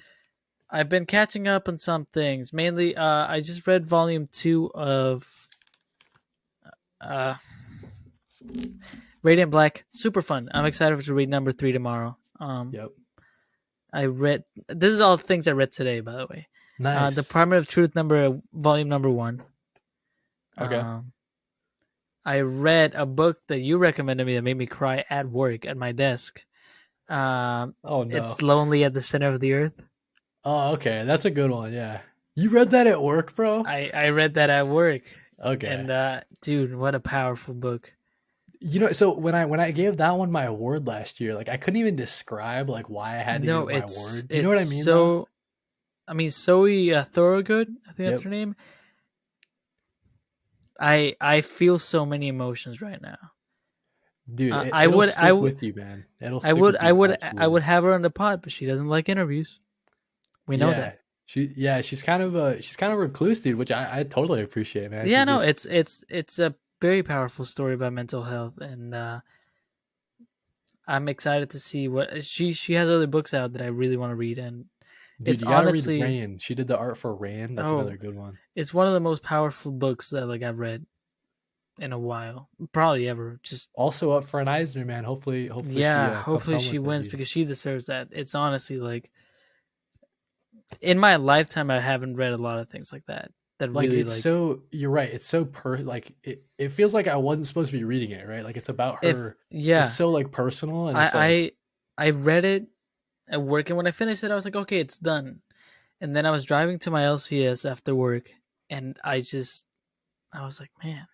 Speaker 2: I've been catching up on some things. Mainly, I just read volume 2 of uh Radiant Black. Super fun. I'm excited to read number 3 tomorrow.
Speaker 1: Yep.
Speaker 2: I read. This is all the things I read today, by the way. The
Speaker 1: Nice.
Speaker 2: Department of Truth volume number 1.
Speaker 1: Okay.
Speaker 2: Um, I read a book that you recommended me that made me cry at work at my desk.
Speaker 1: Oh
Speaker 2: It's
Speaker 1: no.
Speaker 2: Lonely at the Center of the Earth.
Speaker 1: Oh, okay, that's a good one. Yeah, you read that at work, bro?
Speaker 2: I read that at work,
Speaker 1: Okay.
Speaker 2: and dude, what a powerful book.
Speaker 1: So when I gave that one my award last year, like I couldn't even describe like why I had to give
Speaker 2: No,
Speaker 1: it my
Speaker 2: it's
Speaker 1: award. You know what
Speaker 2: it's
Speaker 1: I mean, though?
Speaker 2: so. I mean, Zoe Thorogood. I think that's
Speaker 1: Yep,
Speaker 2: her name. I feel so many emotions right now.
Speaker 1: dude,
Speaker 2: I
Speaker 1: it'll
Speaker 2: would I
Speaker 1: stick
Speaker 2: would
Speaker 1: with you, man. It'll
Speaker 2: I
Speaker 1: stick
Speaker 2: would
Speaker 1: with
Speaker 2: I
Speaker 1: you
Speaker 2: would I
Speaker 1: absolutely.
Speaker 2: would have her on the pod, but she doesn't like interviews. We know
Speaker 1: Yeah,
Speaker 2: that.
Speaker 1: she's kind of recluse, dude, which I totally appreciate, man.
Speaker 2: Yeah,
Speaker 1: She
Speaker 2: no,
Speaker 1: just
Speaker 2: it's a very powerful story about mental health, and I'm excited to see what she has other books out that I really want to read, and
Speaker 1: dude,
Speaker 2: it's
Speaker 1: you gotta read
Speaker 2: honestly
Speaker 1: Rain. She did the art for Rain. That's
Speaker 2: oh,
Speaker 1: another good one.
Speaker 2: it's one of the most powerful books that like I've read in a while, probably ever. Just
Speaker 1: Also up for an Eisner, man. Hopefully she
Speaker 2: yeah,
Speaker 1: comes
Speaker 2: hopefully
Speaker 1: home
Speaker 2: she
Speaker 1: with it,
Speaker 2: wins
Speaker 1: dude.
Speaker 2: because she deserves that. It's honestly like in my lifetime I haven't read a lot of things like that that
Speaker 1: Like
Speaker 2: really
Speaker 1: it's
Speaker 2: like
Speaker 1: so you're right. It's so like it feels like I wasn't supposed to be reading it, right? Like it's about
Speaker 2: if
Speaker 1: her. It's
Speaker 2: yeah,
Speaker 1: so like personal, and it's like
Speaker 2: I I read it at work, and when I finished it I was like, okay, it's done. And then I was driving to my LCS after work, and I was like, man,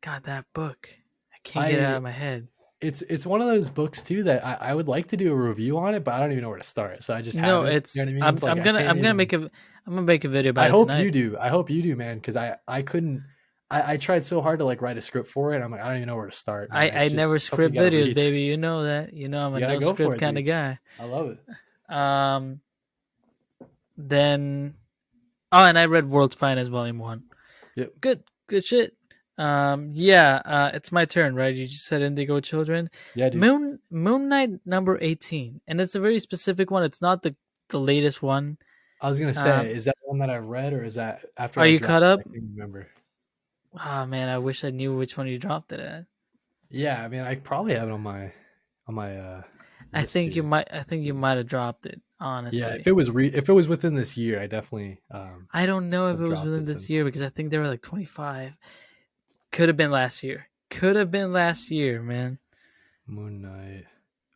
Speaker 2: God, that book. I can't get it out
Speaker 1: I
Speaker 2: of my head.
Speaker 1: it's one of those books too that I would like to do a review on it, but I don't even know where to start. So I just have
Speaker 2: No,
Speaker 1: it. You know
Speaker 2: it's
Speaker 1: what I mean? It's like I can't
Speaker 2: I'm gonna
Speaker 1: even.
Speaker 2: make a video
Speaker 1: I
Speaker 2: about it
Speaker 1: hope
Speaker 2: tonight.
Speaker 1: you do. I hope you do, man, because I couldn't. I tried so hard to like write a script for it. I'm like, I don't even know where to start, man.
Speaker 2: I
Speaker 1: It's just
Speaker 2: never
Speaker 1: stuff you
Speaker 2: script
Speaker 1: gotta
Speaker 2: videos,
Speaker 1: read.
Speaker 2: baby. You know that. You know I'm a
Speaker 1: You gotta
Speaker 2: no
Speaker 1: go for
Speaker 2: script
Speaker 1: it,
Speaker 2: kind of
Speaker 1: dude.
Speaker 2: guy.
Speaker 1: I love it.
Speaker 2: Um, then oh, and I read World's Finest Volume 1.
Speaker 1: Yep.
Speaker 2: Good shit. Yeah, it's my turn, right? You just said Indigo Children.
Speaker 1: Yeah, dude.
Speaker 2: Moon Knight number 18. And it's a very specific one. It's not the latest one.
Speaker 1: I was gonna
Speaker 2: Um,
Speaker 1: say, is that one that I read, or is that after
Speaker 2: are
Speaker 1: I
Speaker 2: you
Speaker 1: dropped
Speaker 2: caught
Speaker 1: it?
Speaker 2: up?
Speaker 1: I can't remember.
Speaker 2: Oh man, I wish I knew which one you dropped it at.
Speaker 1: Yeah, I mean, I probably have it on my list here.
Speaker 2: I think you might have dropped it,
Speaker 1: Yeah,
Speaker 2: honestly.
Speaker 1: if it was within this year, I definitely
Speaker 2: I don't know if
Speaker 1: have
Speaker 2: it was
Speaker 1: dropped
Speaker 2: within
Speaker 1: it
Speaker 2: this year
Speaker 1: since
Speaker 2: because I think they were like 25. Could have been last year. Could have been last year, man.
Speaker 1: Moon Knight.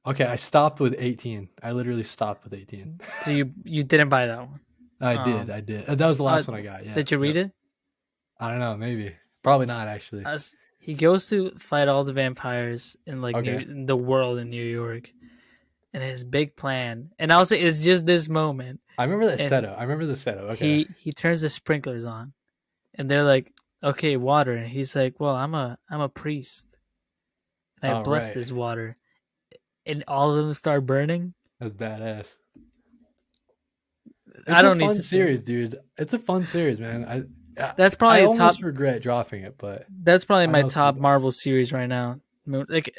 Speaker 1: Okay, I stopped with 18. I literally stopped with 18.
Speaker 2: So you didn't buy that one.
Speaker 1: I did. That was the
Speaker 2: Uh,
Speaker 1: last one I got. Yeah.
Speaker 2: did you read
Speaker 1: Yep.
Speaker 2: it?
Speaker 1: I don't know, maybe. Probably not actually.
Speaker 2: He goes to fight all the vampires in like
Speaker 1: Okay.
Speaker 2: in the world in New York, and his big plan. And also, it's just this moment,
Speaker 1: I remember that
Speaker 2: and
Speaker 1: setup. I remember the setup. Okay.
Speaker 2: he turns the sprinklers on, and they're like, "Okay, water," and he's like, "Well, I'm a priest, and I
Speaker 1: All
Speaker 2: bless
Speaker 1: right.
Speaker 2: this water," and all of them start burning.
Speaker 1: That's badass.
Speaker 2: I
Speaker 1: It's a
Speaker 2: don't need
Speaker 1: fun
Speaker 2: to say.
Speaker 1: series, dude. It's a fun series, man.
Speaker 2: That's
Speaker 1: I
Speaker 2: probably a top.
Speaker 1: almost regret dropping it, but
Speaker 2: That's probably
Speaker 1: I
Speaker 2: my
Speaker 1: know it's the
Speaker 2: top
Speaker 1: best.
Speaker 2: Marvel series right now. Like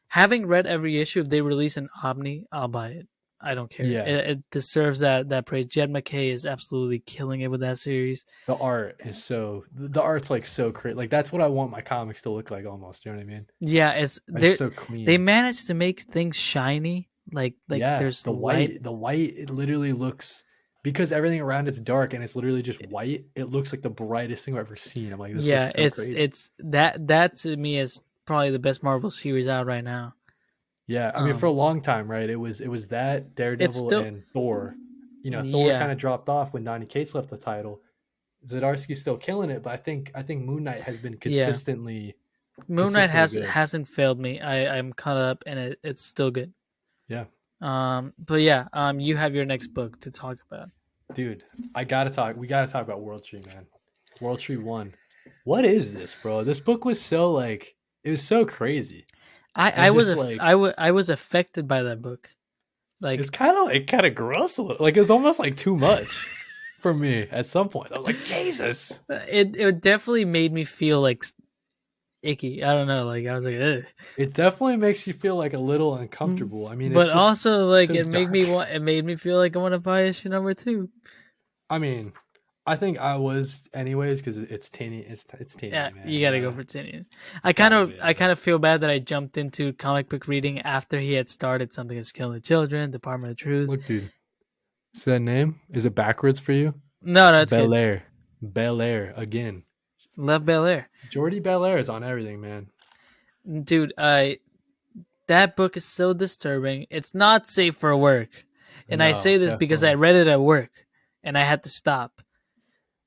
Speaker 2: having read every issue, if they release an Omni, I'll buy it. I don't care.
Speaker 1: Yeah,
Speaker 2: It deserves that praise. Jed McKay is absolutely killing it with that series.
Speaker 1: the art's like so great. Like that's what I want my comics to look like almost. You know what I mean?
Speaker 2: Yeah,
Speaker 1: It's so
Speaker 2: they
Speaker 1: clean.
Speaker 2: managed to make things shiny. Like
Speaker 1: Yeah,
Speaker 2: there's light.
Speaker 1: the white, it literally looks because everything around it's dark and it's literally just white. It looks like the brightest thing I've ever seen. I'm like, this looks
Speaker 2: Yeah,
Speaker 1: so crazy.
Speaker 2: it's that to me is probably the best Marvel series out right now.
Speaker 1: Yeah, I mean, for a
Speaker 2: Um,
Speaker 1: long time, right? It was that
Speaker 2: it's
Speaker 1: Daredevil
Speaker 2: still
Speaker 1: and Thor. You know, Thor
Speaker 2: yeah.
Speaker 1: kind of dropped off when Donny Cates left the title. Zdarsky's still killing it, but I think Moon Knight has been
Speaker 2: Yeah, Moon Knight
Speaker 1: consistently good.
Speaker 2: hasn't failed me. I'm caught up and it's still good.
Speaker 1: Yeah,
Speaker 2: But yeah, you have your next book to talk about.
Speaker 1: dude, I gotta talk. We gotta talk about World Tree, man. World Tree One. What is this, bro? This book was so like it was so crazy and just like
Speaker 2: I was affected by that book.
Speaker 1: it's
Speaker 2: Like
Speaker 1: kind of gross. Like it was almost like too much for me at some point. I was like, Jesus.
Speaker 2: it definitely made me feel like icky. I don't know. Like I was like, ugh.
Speaker 1: It definitely makes you feel like a little uncomfortable. I mean,
Speaker 2: But
Speaker 1: it's just
Speaker 2: also like
Speaker 1: so
Speaker 2: it made me
Speaker 1: dark.
Speaker 2: want. It made me feel like I want to buy issue number 2.
Speaker 1: I mean, I think I was anyways because it's Tini. It's Tini,
Speaker 2: Yeah,
Speaker 1: man.
Speaker 2: you
Speaker 1: You
Speaker 2: gotta go
Speaker 1: know,
Speaker 2: for Tinian.
Speaker 1: it's gotta be.
Speaker 2: I kind of feel bad that I jumped into comic book reading after he had started Something Is Killing the Children, Department of Truth.
Speaker 1: Look, dude. See that name? Is it backwards for you?
Speaker 2: No, it's good.
Speaker 1: Bel Air. Bel Air again.
Speaker 2: Love Bel Air,
Speaker 1: Jordy Belair is on everything, man.
Speaker 2: dude. I That book is so disturbing. It's not safe for work, and I
Speaker 1: No,
Speaker 2: say this because I
Speaker 1: definitely.
Speaker 2: read it at work, and I had to stop.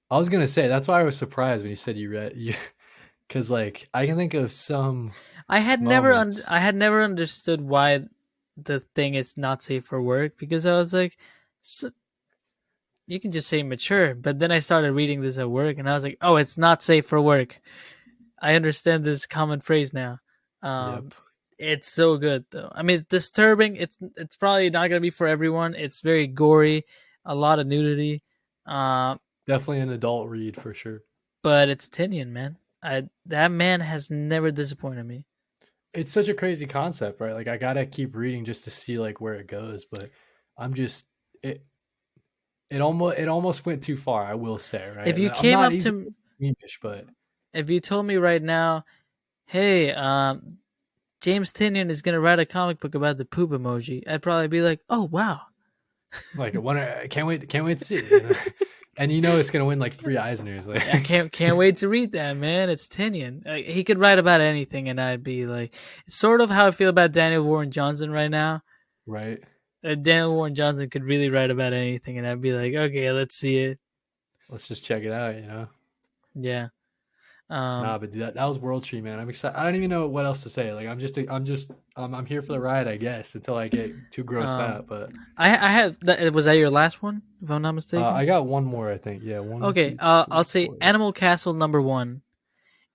Speaker 1: I was gonna say that's why I was surprised when you said you read you, because like I can think of some moments.
Speaker 2: I had never understood why the thing is not safe for work because I was like, you can just say mature. But then I started reading this at work, and I was like, oh, it's not safe for work. I understand this common phrase now. Um,
Speaker 1: Yep,
Speaker 2: it's so good though. I mean, it's disturbing. It's probably not gonna be for everyone. It's very gory, a lot of nudity. Um,
Speaker 1: definitely an adult read for sure.
Speaker 2: but it's Tinian, man. That man has never disappointed me.
Speaker 1: It's such a crazy concept, right? Like I gotta keep reading just to see like where it goes, but I'm just it. It almost went too far, I will say, right?
Speaker 2: If
Speaker 1: And
Speaker 2: you
Speaker 1: I'm
Speaker 2: came
Speaker 1: not
Speaker 2: up
Speaker 1: easily
Speaker 2: to
Speaker 1: squeamish, but
Speaker 2: if you told me right now, hey, James Tinian is gonna write a comic book about the poop emoji, I'd probably be like, oh wow.
Speaker 1: like I can't wait to see it. And you know it's gonna win like 3 Eisners.
Speaker 2: I
Speaker 1: Like
Speaker 2: can't wait to read that, man. It's Tinian. Like, he could write about anything, and I'd be like, it's sort of how I feel about Daniel Warren Johnson right now.
Speaker 1: right?
Speaker 2: Daniel Warren Johnson could really write about anything, and I'd be like, okay, let's see it.
Speaker 1: Let's just check it out, you know.
Speaker 2: Yeah.
Speaker 1: Nah,
Speaker 2: Um.
Speaker 1: but dude, that was World Tree, man. I'm excited. I don't even know what else to say. Like I'm here for the ride, I guess, until I get too grossed
Speaker 2: Um.
Speaker 1: out. But
Speaker 2: I have that. Was that your last one? If I'm not mistaken.
Speaker 1: I got one more, I think. Yeah, one,
Speaker 2: Okay.
Speaker 1: two,
Speaker 2: I'll
Speaker 1: three,
Speaker 2: say
Speaker 1: four. Yeah.
Speaker 2: Animal Castle number 1.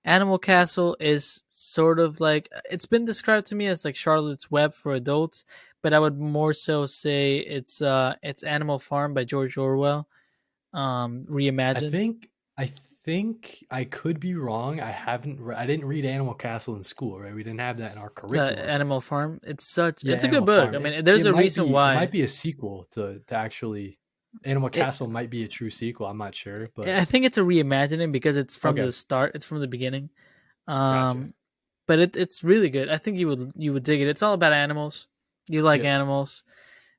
Speaker 2: Animal Castle is sort of like, it's been described to me as like Charlotte's Web for adults, but I would more so say it's Animal Farm by George Orwell,
Speaker 1: I
Speaker 2: reimagined.
Speaker 1: think I think I could be wrong. I didn't read Animal Castle in school, right? We didn't have that in our curriculum.
Speaker 2: Animal Farm.
Speaker 1: Yeah,
Speaker 2: It's a good
Speaker 1: Animal
Speaker 2: book.
Speaker 1: Farm.
Speaker 2: I
Speaker 1: It
Speaker 2: mean,
Speaker 1: it
Speaker 2: there's a
Speaker 1: might
Speaker 2: reason
Speaker 1: be it might
Speaker 2: why.
Speaker 1: be a sequel to actually Animal
Speaker 2: It
Speaker 1: Castle might be a true sequel. I'm not sure, but
Speaker 2: I think it's a reimagining because it's from
Speaker 1: okay,
Speaker 2: the start. It's from the beginning.
Speaker 1: gotcha.
Speaker 2: Um, but it's really good. I think you would dig it. It's all about animals. You like
Speaker 1: Yep.
Speaker 2: animals.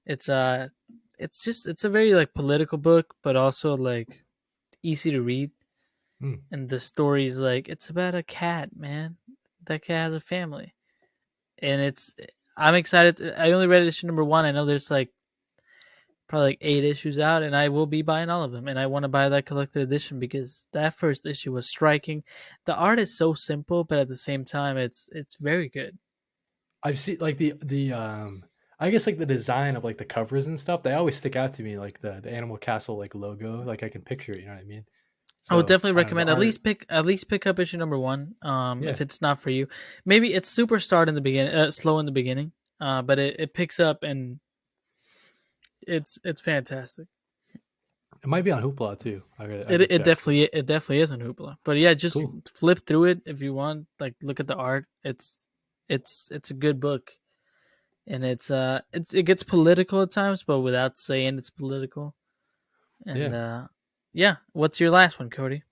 Speaker 2: It's it's a very like political book, but also like easy to read.
Speaker 1: Mm.
Speaker 2: And the story's like it's about a cat, man. That cat has a family, and I'm excited. I only read issue number one. I know there's like probably like 8 issues out, and I will be buying all of them. And I want to buy that collected edition because that first issue was striking. The art is so simple, but at the same time, it's very good.
Speaker 1: I've seen like the I guess like the design of like the covers and stuff. They always stick out to me, like the Animal Castle like logo. Like I can picture it. You know what I mean?
Speaker 2: I would
Speaker 1: So
Speaker 2: definitely
Speaker 1: I don't know the
Speaker 2: recommend
Speaker 1: art.
Speaker 2: at least pick up issue number one.
Speaker 1: Yeah,
Speaker 2: If it's not for you, maybe it's super start in the beginning, slow in the beginning. But it picks up and it's fantastic.
Speaker 1: it might be on Hoopla too. I
Speaker 2: It
Speaker 1: could
Speaker 2: it
Speaker 1: check.
Speaker 2: definitely it definitely is an hoopla. But yeah, just
Speaker 1: Cool.
Speaker 2: flip through it if you want. Like look at the art. It's a good book, and it gets political at times, but without saying it's political. And
Speaker 1: Yeah.
Speaker 2: yeah, what's your last one, Cody?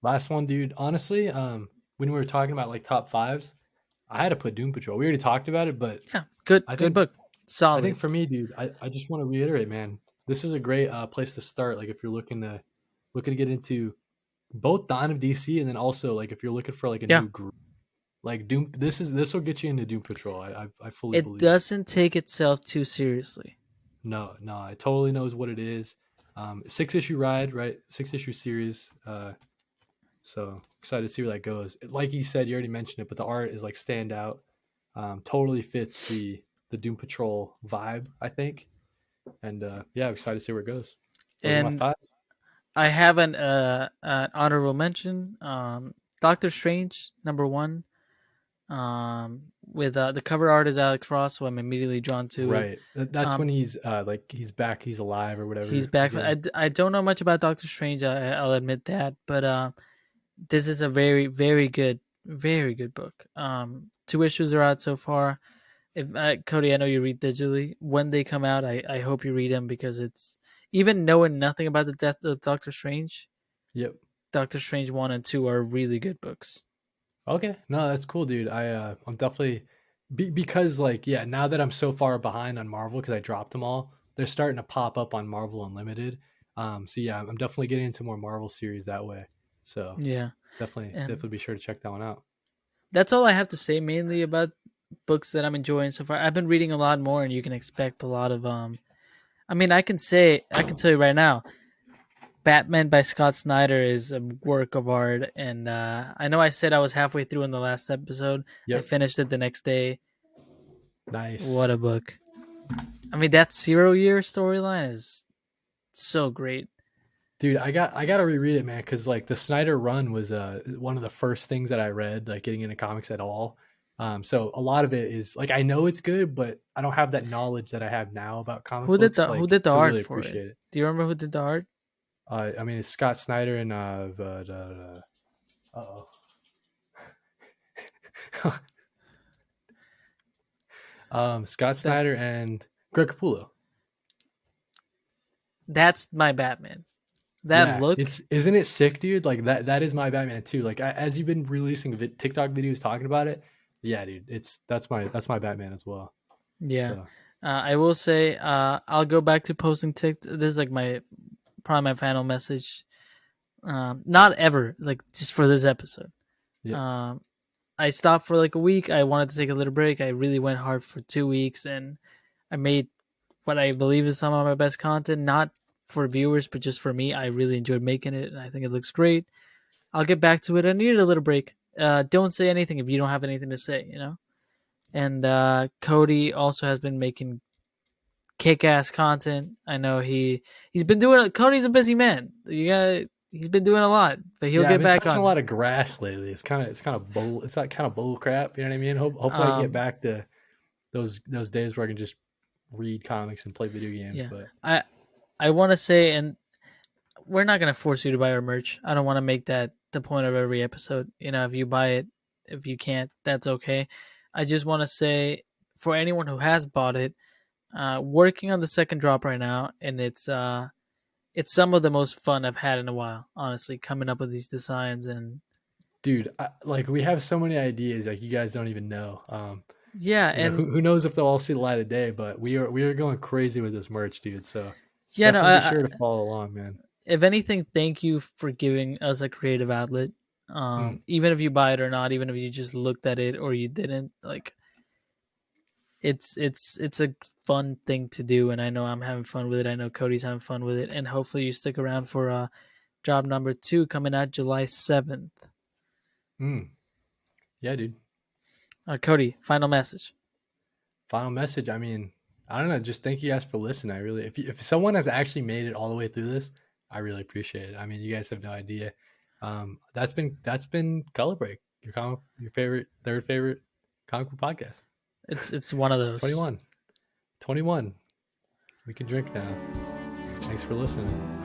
Speaker 1: Last one, dude. Honestly, when we were talking about like top fives, I had to put Doom Patrol. We already talked about it, but
Speaker 2: Yeah, good
Speaker 1: I
Speaker 2: good
Speaker 1: think
Speaker 2: book,
Speaker 1: I think
Speaker 2: solid.
Speaker 1: for me, dude, I just want to reiterate, man, this is a great place to start. Like if you're looking to get into both Dawn of DC and then also like if you're looking for like a
Speaker 2: Yeah,
Speaker 1: new group, like Doom. This will get you into Doom Patrol. I fully
Speaker 2: it
Speaker 1: believe.
Speaker 2: doesn't take itself too seriously.
Speaker 1: No, no, it totally knows what it is. 6 issue ride, right? 6 issue series. So excited to see where that goes. Like you said, you already mentioned it, but the art is like standout. Totally fits the Doom Patrol vibe, I think. And yeah, I'm excited to see where it goes. Those are my
Speaker 2: And
Speaker 1: five.
Speaker 2: I have an honorable mention. Doctor Strange number one. With the cover art is Alex Ross, so I'm immediately drawn to it.
Speaker 1: Right. That's when
Speaker 2: Um,
Speaker 1: he's like he's back, he's alive or
Speaker 2: he's
Speaker 1: whatever
Speaker 2: back.
Speaker 1: again.
Speaker 2: I don't know much about Doctor Strange. I'll admit that, but this is a very good book. 2 issues are out so far. If Cody, I know you read digitally. When they come out, I hope you read them because it's even knowing nothing about the death of Doctor Strange.
Speaker 1: Yep.
Speaker 2: Doctor Strange 1 and 2 are really good books.
Speaker 1: Okay. No, that's cool, dude. I'm definitely because like yeah, now that I'm so far behind on Marvel because I dropped them all, they're starting to pop up on Marvel Unlimited. So yeah, I'm definitely getting into more Marvel series that way. So
Speaker 2: Yeah,
Speaker 1: definitely
Speaker 2: and
Speaker 1: be sure to check that one out.
Speaker 2: that's all I have to say mainly about books that I'm enjoying so far. I've been reading a lot more, and you can expect a lot of. I mean, I can tell you right now, Batman by Scott Snyder is a work of art, and I know I said I was halfway through in the last episode. I
Speaker 1: Yep.
Speaker 2: finished it the next day. What
Speaker 1: Nice.
Speaker 2: a book! I mean, that 0 Year storyline is so great.
Speaker 1: Dude, I gotta reread it, man, because like the Snyder run was one of the first things that I read, like getting into comics at all. So a lot of it is like I know it's good, but I don't have that knowledge that I have now about comic books,
Speaker 2: Who
Speaker 1: like
Speaker 2: did the
Speaker 1: to
Speaker 2: art
Speaker 1: really
Speaker 2: for it?
Speaker 1: appreciate it.
Speaker 2: Do you remember who did the art?
Speaker 1: I mean, it's Scott Snyder and oh, Scott
Speaker 2: That
Speaker 1: Snyder and Greg Capullo.
Speaker 2: that's my Batman. That
Speaker 1: Yeah,
Speaker 2: look,
Speaker 1: it's isn't it sick, dude? Like that is my Batman too. Like as you've been releasing TikTok videos talking about it, yeah, dude, it's that's my Batman as well.
Speaker 2: yeah.
Speaker 1: So
Speaker 2: I will say, I'll go back to posting TikTok. This is like my probably my final message. Not ever, like just for this episode.
Speaker 1: yeah,
Speaker 2: Um, I stopped for like a week. I wanted to take a little break. I really went hard for 2 weeks, and I made what I believe is some of my best content. Not for viewers, but just for me. I really enjoyed making it, and I think it looks great. I'll get back to it. I needed a little break. Don't say anything if you don't have anything to say. And Cody also has been making kick-ass content. I know he's been doing it. Cody's a busy man. You got he's been doing a lot, but he'll
Speaker 1: Yeah, I've
Speaker 2: get
Speaker 1: been
Speaker 2: back
Speaker 1: touching a
Speaker 2: on.
Speaker 1: lot of grass lately. It's like kind of bull crap. You know what I mean? Hopefully, I can get
Speaker 2: Um,
Speaker 1: back to those days where I can just read comics and play video games.
Speaker 2: yeah,
Speaker 1: But
Speaker 2: I want to say, and we're not gonna force you to buy our merch. I don't want to make that the point of every episode. You know, if you buy it, if you can't, that's okay. I just want to say, for anyone who has bought it, working on the second drop right now, and it's some of the most fun I've had in a while. Honestly, coming up with these designs and
Speaker 1: dude, like we have so many ideas, like you guys don't even know.
Speaker 2: yeah,
Speaker 1: You know,
Speaker 2: and
Speaker 1: who knows if they'll all see the light of day? But we are going crazy with this merch, dude. So
Speaker 2: yeah, no,
Speaker 1: definitely be sure to follow along, man.
Speaker 2: if anything, thank you for giving us a creative outlet.
Speaker 1: Mm,
Speaker 2: Even if you buy it or not, even if you just looked at it or you didn't, like it's a fun thing to do, and I know I'm having fun with it. I know Cody's having fun with it, and hopefully you stick around for job number 2 coming out July 7th.
Speaker 1: mm. Yeah, dude.
Speaker 2: Cody, final message.
Speaker 1: Final message. I mean, I don't know. Just thank you guys for listening. I really, if someone has actually made it all the way through this, I really appreciate it. I mean, you guys have no idea. That's been Color Break, your favorite third favorite comic book podcast.
Speaker 2: It's one of those.
Speaker 1: 21, 21. We can drink now. Thanks for listening.